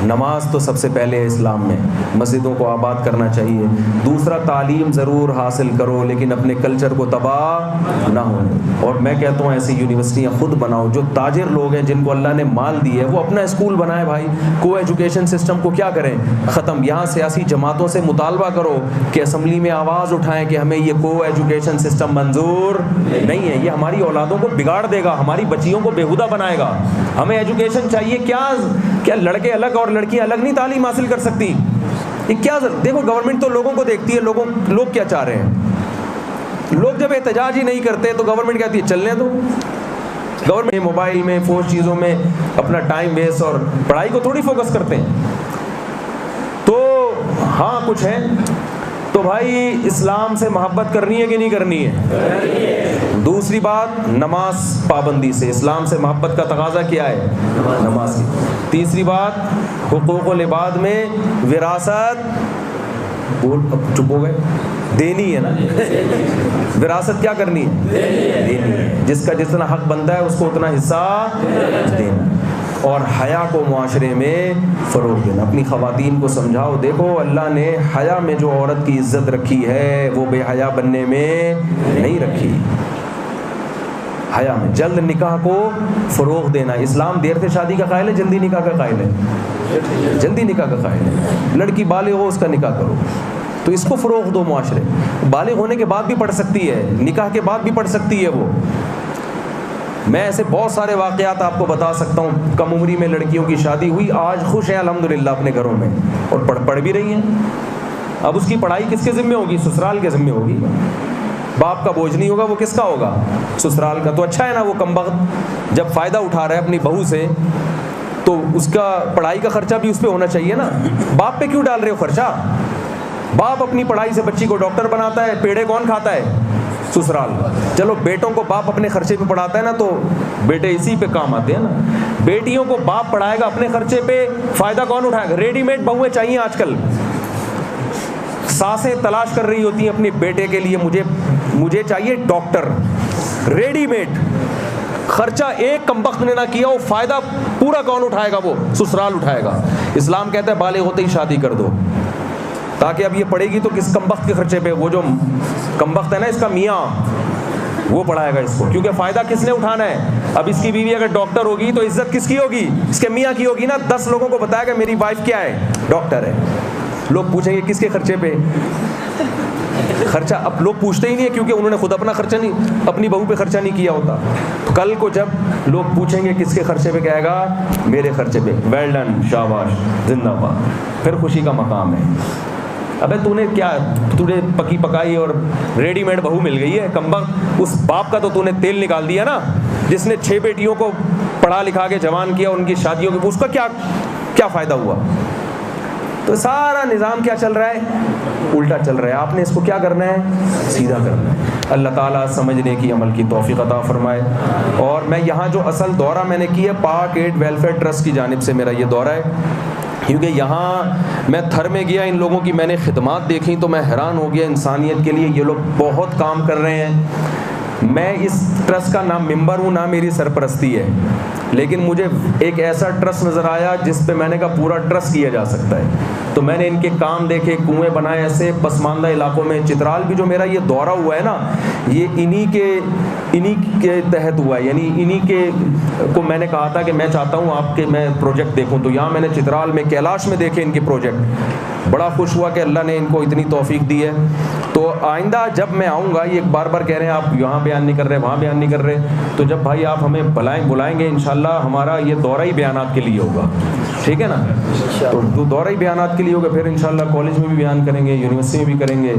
نماز تو سب سے پہلے اسلام میں, مسجدوں کو آباد کرنا چاہیے. دوسرا, تعلیم ضرور حاصل کرو لیکن اپنے کلچر کو تباہ نہ ہو. اور میں کہتا ہوں ایسی یونیورسٹیاں خود بناؤ. جو تاجر لوگ ہیں جن کو اللہ نے مال دی ہے وہ اپنا اسکول بنائے بھائی. کو ایجوکیشن سسٹم کو کیا کریں, ختم. یہاں سیاسی جماعتوں سے مطالبہ کرو کہ اسمبلی میں آواز اٹھائیں کہ ہمیں یہ کو ایجوکیشن سسٹم منظور نہیں ہے, یہ ہماری اولادوں کو بگاڑ دے گا, ہماری بچیوں کو بےہودہ بنائے گا. ہمیں ایجوکیشن چاہیے. کیا لڑکے الگ اور لڑکیاں الگ نہیں تعلیم حاصل کر سکتی؟ یہ کیا, دیکھو گورنمنٹ تو لوگوں کو دیکھتی ہے, لوگ کیا چاہ رہے ہیں. لوگ جب احتجاج ہی نہیں کرتے تو گورنمنٹ کہتی ہے چلنے دو. گورنمنٹ موبائل میں فوج چیزوں میں اپنا ٹائم ویسٹ اور پڑھائی کو تھوڑی فوکس کرتے ہیں. تو ہاں کچھ ہے. تو بھائی اسلام سے محبت کرنی ہے کہ نہیں کرنی ہے؟ دوسری بات, نماز پابندی سے. اسلام سے محبت کا تقاضا کیا ہے؟ نماز کی. تیسری بات, حقوق العباد میں وراثت, چپ ہو گئے, دینی ہے نا. وراثت کیا کرنی ہے؟ دینی ہے. جس کا جتنا حق بنتا ہے اس کو اتنا حصہ دینا. اور حیا کو معاشرے میں فروغ دینا. اپنی خواتین کو سمجھاؤ, دیکھو اللہ نے حیا میں جو عورت کی عزت رکھی ہے وہ بے حیا بننے میں نہیں رکھی. حیا میں جلد نکاح کو فروغ دینا. اسلام دیر سے شادی کا قائل ہے, جلدی نکاح کا قائل ہے؟ جلدی نکاح کا قائل ہے. لڑکی بالغ ہو اس کا نکاح کرو. تو اس کو فروغ دو معاشرے. بالغ ہونے کے بعد بھی پڑھ سکتی ہے, نکاح کے بعد بھی پڑھ سکتی ہے وہ. میں ایسے بہت سارے واقعات آپ کو بتا سکتا ہوں. کم عمری میں لڑکیوں کی شادی ہوئی, آج خوش ہیں الحمدللہ اپنے گھروں میں, اور پڑھ بھی رہی ہیں. اب اس کی پڑھائی کس کے ذمہ ہوگی؟ سسرال کے ذمہ ہوگی. باپ کا بوجھ نہیں ہوگا, وہ کس کا ہوگا؟ سسرال کا. تو اچھا ہے نا, وہ کمبخت جب فائدہ اٹھا رہا ہے اپنی بہو سے تو اس کا پڑھائی کا خرچہ بھی اس پہ ہونا چاہیے نا. باپ پہ کیوں ڈال رہے ہو خرچہ؟ باپ اپنی پڑھائی سے بچی کو ڈاکٹر بناتا ہے, پیڑے کون کھاتا ہے؟ سسرال. چلو بیٹوں کو باپ اپنے خرچے پہ پڑھاتا ہے نا تو بیٹے اسی پہ کام آتے ہیں نا. بیٹیوں کو باپ پڑھائے گا اپنے خرچے پہ, فائدہ کون اٹھائے گا؟ ریڈی میڈ بہویں چاہیے آج کل. ساسیں تلاش کر رہی ہوتی ہیں اپنے بیٹے کے لیے, مجھے چاہیے ڈاکٹر. Ready made. خرچہ ایک کمبخت نے نہ کیا, وہ فائدہ پورا کون اٹھائے گا؟ وہ سسرال اٹھائے گا. اسلام کہتا ہے بالغ ہوتے ہی شادی کر دو, تاکہ اب یہ پڑے گی تو کس کمبخت کے خرچے پہ؟ وہ جو کمبخت ہے نا اس کا میاں، وہ پڑھائے گا اس کو، کیونکہ فائدہ کس نے اٹھانا ہے؟ اب اس کی بیوی اگر ڈاکٹر ہوگی تو عزت کس کی ہوگی؟ اس کے میاں کی ہوگی نا. 10 لوگوں کو بتائے گا میری وائف کیا ہے؟ ڈاکٹر ہے. لوگ پوچھیں گے کس کے خرچے پہ خرچہ؟ اب لوگ پوچھتے ہی نہیں ہے کیونکہ انہوں نے خود اپنا خرچہ نہیں، اپنی بہو پہ خرچہ نہیں کیا ہوتا. تو کل کو جب لوگ پوچھیں گے کس کے خرچے پہ، کہے گا میرے خرچے پہ. ویل ڈن، شاباش، زندہ باد. پھر خوشی کا مقام ہے. ابے تو نے کیا، تو نے پکی پکائی اور ریڈی میڈ بہو مل گئی ہے کمبخت. اس باپ کا تو نے تیل نکال دیا نا، جس نے 6 بیٹیوں کو پڑھا لکھا کے جوان کیا، ان کی شادیوں کے، اس کا کیا فائدہ ہوا؟ تو سارا نظام کیا چل رہا ہے؟ الٹا چل رہا ہے. آپ نے اس کو کیا کرنا ہے؟ سیدھا کرنا ہے. اللہ تعالیٰ سمجھنے کی، عمل کی توفیق عطا فرمائے. اور میں یہاں جو اصل دورہ میں نے کیا ہے پاک ایڈ ویلفیئر ٹرسٹ کی جانب سے میرا یہ دورہ ہے، کیونکہ یہاں میں تھر میں گیا، ان لوگوں کی میں نے خدمات دیکھی تو میں حیران ہو گیا. انسانیت کے لیے یہ لوگ بہت کام کر رہے ہیں. میں اس ٹرسٹ کا نہ ممبر ہوں نہ میری سرپرستی ہے، لیکن مجھے ایک ایسا ٹرسٹ نظر آیا جس پہ میں نے کہا پورا ٹرسٹ کیا جا سکتا ہے. تو میں نے ان کے کام دیکھے، کنویں بنائے ایسے پسماندہ علاقوں میں. چترال بھی جو میرا یہ دورہ ہوا ہے نا، یہ انہی کے تحت ہوا ہے. یعنی انہی کے کو میں نے کہا تھا کہ میں چاہتا ہوں آپ کے میں پروجیکٹ دیکھوں، تو یہاں میں نے چترال میں کیلاش میں دیکھے ان کے پروجیکٹ. بڑا خوش ہوا کہ اللہ نے ان کو اتنی توفیق دی ہے. تو آئندہ جب میں آؤں گا، یہ بار بار کہہ رہے ہیں آپ یہاں بیان نہیں کر رہے، وہاں بیان نہیں کر رہے، تو جب بھائی آپ ہمیں بلائیں گے انشاءاللہ ہمارا یہ دورہ ہی بیانات کے لیے ہوگا. ٹھیک ہے نا؟ تو دورہ ہی بیانات کے لیے ہوگا. پھر انشاءاللہ کالج میں بھی بیان کریں گے، یونیورسٹی میں بھی کریں گے.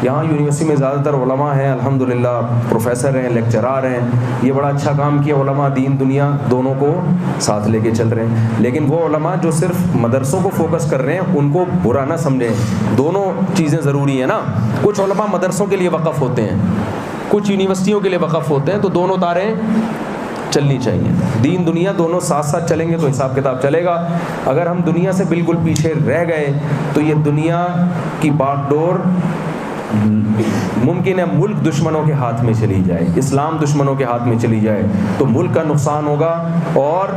یہاں یونیورسٹی میں زیادہ تر علماء ہیں الحمدللہ، پروفیسر ہیں، لیکچرار ہیں. یہ بڑا اچھا کام کیا علماء، دین دنیا دونوں کو ساتھ لے کے چل رہے ہیں. لیکن وہ علماء جو صرف مدرسوں کو فوکس کر رہے ہیں ان کو برا نہ سمجھیں، دونوں چیزیں ضروری ہیں نا. کچھ علماء مدرسوں کے لیے وقف ہوتے ہیں، کچھ یونیورسٹیوں کے لیے وقف ہوتے ہیں، تو دونوں تاریں چلنی چاہیے. دین دنیا دونوں ساتھ ساتھ چلیں گے تو حساب کتاب چلے گا. اگر ہم دنیا سے بالکل پیچھے رہ گئے تو یہ دنیا کی باغ ڈور ممکن ہے ملک دشمنوں کے ہاتھ میں چلی جائے، اسلام دشمنوں کے ہاتھ میں چلی جائے تو ملک کا نقصان ہوگا اور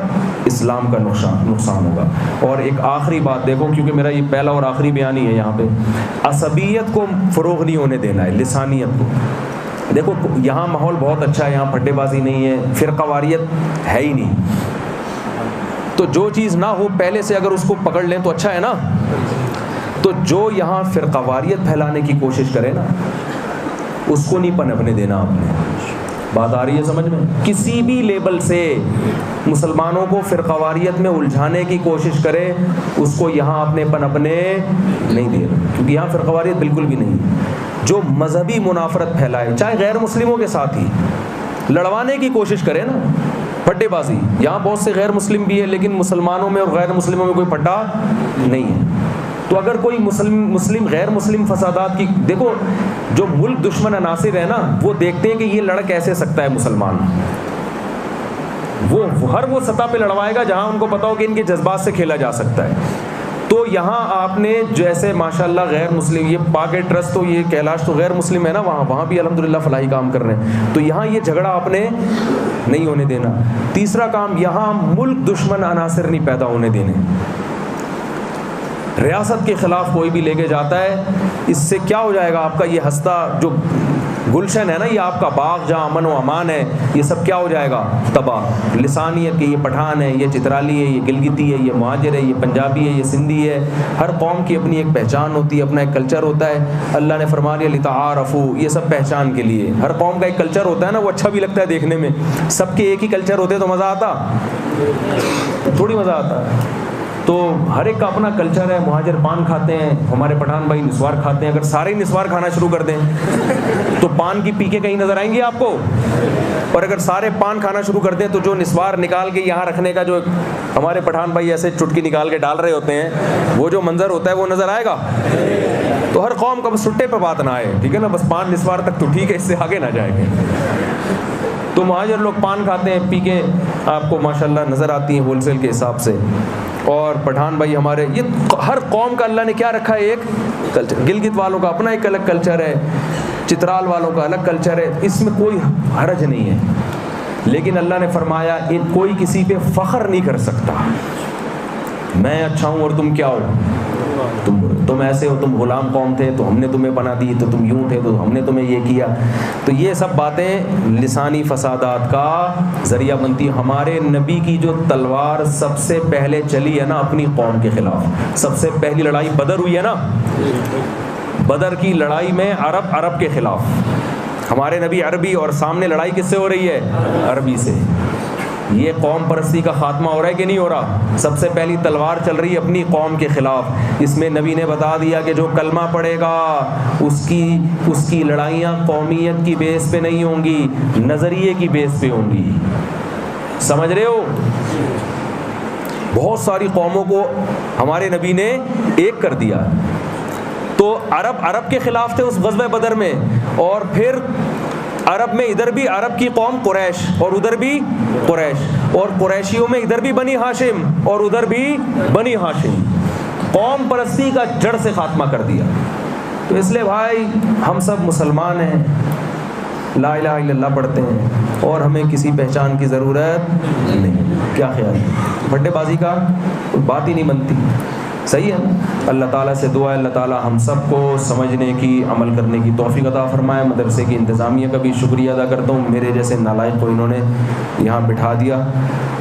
اسلام کا نقصان ہوگا. اور ایک آخری بات دیکھو، کیونکہ میرا یہ پہلا اور آخری بیان ہی ہے یہاں پہ، عصبیت کو فروغ نہیں ہونے دینا ہے، لسانیت کو. دیکھو یہاں ماحول بہت اچھا ہے، یہاں پھڈے بازی نہیں ہے، فرقہ واریت ہے ہی نہیں. تو جو چیز نہ ہو پہلے سے اگر اس کو پکڑ لیں تو اچھا ہے نا. تو جو یہاں فرقہ واریت پھیلانے کی کوشش کرے نا، اس کو نہیں پنپنے دینا. آپ نے بات آ رہی ہے سمجھ میں؟ کسی بھی لیبل سے مسلمانوں کو فرقہ واریت میں الجھانے کی کوشش کرے، اس کو یہاں آپ نے پنپنے نہیں دے، کیونکہ یہاں فرقہ واریت بالکل بھی نہیں. جو مذہبی منافرت پھیلائے، چاہے غیر مسلموں کے ساتھ ہی لڑوانے کی کوشش کرے نا، پھڈے بازی. یہاں بہت سے غیر مسلم بھی ہے لیکن مسلمانوں میں اور غیر مسلموں میں کوئی پھڈا نہیں ہے. تو اگر کوئی مسلم غیر مسلم فسادات کی، دیکھو جو ملک دشمن عناصر ہے نا، وہ دیکھتے ہیں کہ یہ لڑ کیسے سکتا ہے مسلمان. وہ ہر وہ سطح پہ لڑوائے گا جہاں ان کو پتا ہو کہ ان کے جذبات سے کھیلا جا سکتا ہے. تو یہاں آپ نے جیسے ماشاءاللہ غیر مسلم، یہ پاک ٹرسٹ تو یہ کیلاش تو غیر مسلم ہے نا، وہاں بھی الحمدللہ فلاحی کام کر رہے ہیں. تو یہاں یہ جھگڑا آپ نے نہیں ہونے دینا. تیسرا کام، یہاں ملک دشمن عناصر نہیں پیدا ہونے دینے. ریاست کے خلاف کوئی بھی لے کے جاتا ہے، اس سے کیا ہو جائے گا؟ آپ کا یہ ہستہ جو گلشن ہے نا، یہ آپ کا باغ جہاں امن و امان ہے، یہ سب کیا ہو جائے گا؟ تباہ. لسانیت کے یہ پٹھان ہے، یہ چترالی ہے، یہ گلگتی ہے، یہ مہاجر ہے، یہ پنجابی ہے، یہ سندھی ہے. ہر قوم کی اپنی ایک پہچان ہوتی ہے، اپنا ایک کلچر ہوتا ہے. اللہ نے فرما دیا لتعارفوا، یہ سب پہچان کے لیے. ہر قوم کا ایک کلچر ہوتا ہے نا، وہ اچھا بھی لگتا ہے دیکھنے میں. سب کے ایک ہی کلچر ہوتے تو مزہ آتا؟ تھوڑی مزہ آتا. تو ہر ایک کا اپنا کلچر ہے. مہاجر پان کھاتے ہیں، ہمارے پٹھان بھائی نسوار کھاتے ہیں. اگر سارے نسوار کھانا شروع کر دیں تو پان کی پیکیں کہیں نظر آئیں گی آپ کو؟ اور اگر سارے پان کھانا شروع کر دیں تو جو نسوار نکال کے یہاں رکھنے کا، جو ہمارے پٹھان بھائی ایسے چٹکی نکال کے ڈال رہے ہوتے ہیں، وہ جو منظر ہوتا ہے وہ نظر آئے گا؟ تو ہر قوم کا بس سٹے پہ بات نہ آئے، ٹھیک ہے نا؟ بس پان نسوار تک تو ٹھیک ہے، اس سے آگے نہ جائیں گے. تو مہاجر لوگ پان کھاتے ہیں، پیکیں آپ کو ماشاءاللہ نظر آتی ہیں ہول سیل کے حساب سے. اور پٹھان بھائی ہمارے، یہ ہر قوم کا اللہ نے کیا رکھا ہے؟ ایک کلچر. گلگت والوں کا اپنا ایک الگ کلچر ہے، چترال والوں کا الگ کلچر ہے. اس میں کوئی حرج نہیں ہے. لیکن اللہ نے فرمایا کوئی کسی پہ فخر نہیں کر سکتا، میں اچھا ہوں اور تم کیا ہو. تم ایسے ہو، تم غلام قوم تھے تو ہم نے تمہیں پناہ دی، تو تم یوں تھے تو ہم نے تمہیں یہ کیا. تو یہ سب باتیں لسانی فسادات کا ذریعہ بنتی. ہمارے نبی کی جو تلوار سب سے پہلے چلی ہے نا اپنی قوم کے خلاف، سب سے پہلی لڑائی بدر ہوئی ہے نا، بدر کی لڑائی میں عرب کے خلاف. ہمارے نبی عربی، اور سامنے لڑائی کس سے ہو رہی ہے؟ عربی سے. یہ قوم پرستی کا خاتمہ ہو رہا ہے کہ نہیں ہو رہا؟ سب سے پہلی تلوار چل رہی ہے اپنی قوم کے خلاف. اس میں نبی نے بتا دیا کہ جو کلمہ پڑھے گا اس کی لڑائیاں قومیت کی بیس پہ نہیں ہوں گی، نظریے کی بیس پہ ہوں گی. سمجھ رہے ہو؟ بہت ساری قوموں کو ہمارے نبی نے ایک کر دیا. تو عرب کے خلاف تھے اس غزوہ بدر میں، اور پھر عرب میں ادھر بھی عرب کی قوم قریش اور ادھر بھی قریش، اور قریشیوں میں ادھر بھی بنی ہاشم اور ادھر بھی بنی ہاشم. قوم پرستی کا جڑ سے خاتمہ کر دیا. تو اس لیے بھائی ہم سب مسلمان ہیں، لا الہ الا اللہ پڑھتے ہیں، اور ہمیں کسی پہچان کی ضرورت نہیں. کیا خیال ہے؟ بھٹے بازی کا بات ہی نہیں بنتی. صحیح ہے. اللہ تعالیٰ سے دعا ہے اللہ تعالیٰ ہم سب کو سمجھنے کی، عمل کرنے کی توفیق عطا فرمائے. مدرسے کی انتظامیہ کا بھی شکریہ ادا کرتا ہوں. میرے جیسے نالائق کو انہوں نے یہاں بٹھا دیا،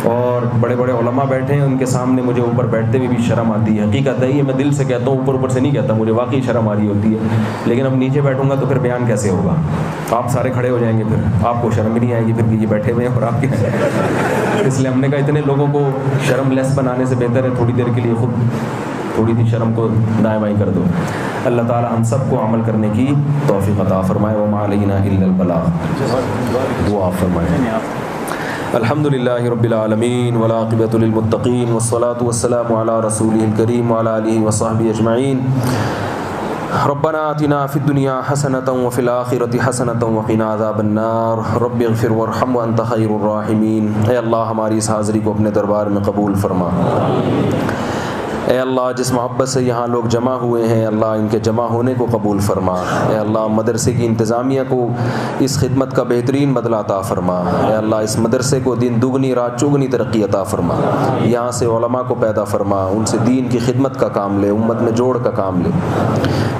اور بڑے بڑے علماء بیٹھے ہیں، ان کے سامنے مجھے اوپر بیٹھتے ہوئے بھی شرم آتی ہے. حقیقت ہے یہ، میں دل سے کہتا ہوں، اوپر سے نہیں کہتا، مجھے واقعی شرم آ رہی ہوتی ہے. لیکن اب نیچے بیٹھوں گا تو پھر بیان کیسے ہوگا؟ آپ سارے کھڑے ہو جائیں گے، پھر آپ کو شرم بھی نہیں آئے گی پھر کہ یہ بیٹھے ہوئے ہیں اور آپ کے. اس لیے ہم نے کہا اتنے لوگوں کو شرم لیس بنانے سے بہتر ہے تھوڑی دیر کے لیے خود تھوڑی سی شرم کو دائیں بائیں کر دو. اللہ تعالی ہم سب کو عمل کرنے کی توفیق عطا فرمائے. وما علینا الا البلاغ. دعا فرمائیں. الحمدللہ رب العالمین والعاقبۃ للمتقین والصلاة والسلام علی رسولہ الکریم وعلی آلہ وصحبہ اجمعین. ربنا آتنا فی الدنیا حسنۃ وفی الآخرۃ حسنۃ وقنا عذاب النار. رب اغفر وارحم وانت خیر الراحمین. اے اللہ ہماری اس حاضری کو اپنے دربار میں قبول فرما. اے اللہ جس محبت سے یہاں لوگ جمع ہوئے ہیں، اللہ ان کے جمع ہونے کو قبول فرما. اے اللہ مدرسے کی انتظامیہ کو اس خدمت کا بہترین بدلہ عطا فرما. اے اللہ اس مدرسے کو دن دگنی رات چوگنی ترقی عطا فرما. یہاں سے علماء کو پیدا فرما، ان سے دین کی خدمت کا کام لے، امت میں جوڑ کا کام لے.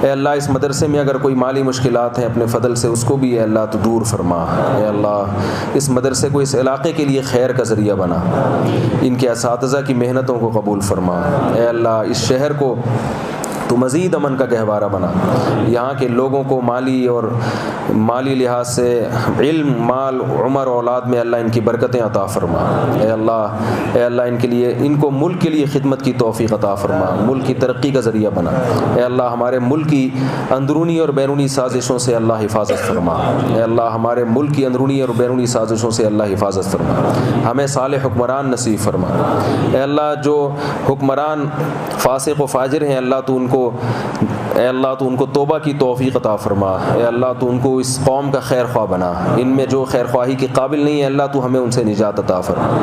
اے اللہ اس مدرسے میں اگر کوئی مالی مشکلات ہیں اپنے فضل سے اس کو بھی اے اللہ تو دور فرما. اے اللہ اس مدرسے کو اس علاقے کے لیے خیر کا ذریعہ بنا. ان کے اساتذہ کی محنتوں کو قبول فرما. اے اللہ اس شہر کو تو مزید امن کا گہوارہ بنا. یہاں کے لوگوں کو مالی لحاظ سے علم، مال، عمر، اولاد میں اللہ ان کی برکتیں عطا فرما. اے اللہ ان کو ملک کے لیے خدمت کی توفیق عطا فرما، ملک کی ترقی کا ذریعہ بنا. اے اللہ ہمارے ملک کی اندرونی اور بیرونی سازشوں سے اللہ حفاظت فرما. اے اللہ ہمارے ملک کی اندرونی اور بیرونی سازشوں سے اللہ حفاظت فرما. ہمیں صالح حکمران نصیب فرما. اے اللہ جو حکمران فاسق و فاجر ہیں اللہ تو ان کو توبہ کی توفیق عطا فرما. اے اللہ تو ان کو اس قوم کا خیر خواہ بنا. ان میں جو خیر خواہی کے قابل نہیں ہے اللہ تو ہمیں ان سے نجات عطا فرما،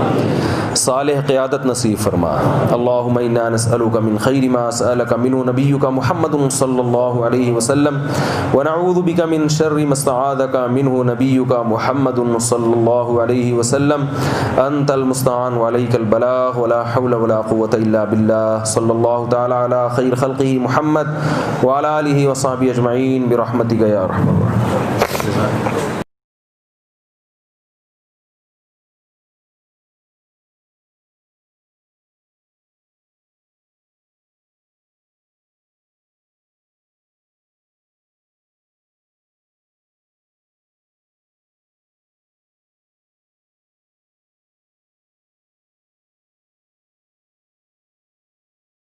صالح قیادت نصیب فرما. اللہم انا نسألک من خیر ما سألک منہ نبیک محمد صلی اللہ علیہ وسلم ونعوذ بک من شر ما استعاذک منہ نبیک محمد صلی اللہ علیہ وسلم. انت المستعان وعلیک البلاغ ولا حول ولا قوة الا باللہ. صلی اللہ تعالی علی خیر خلقہ محمد وعلی آلہ وصحبہ اجمعین برحمتک یا ارحم الراحمین.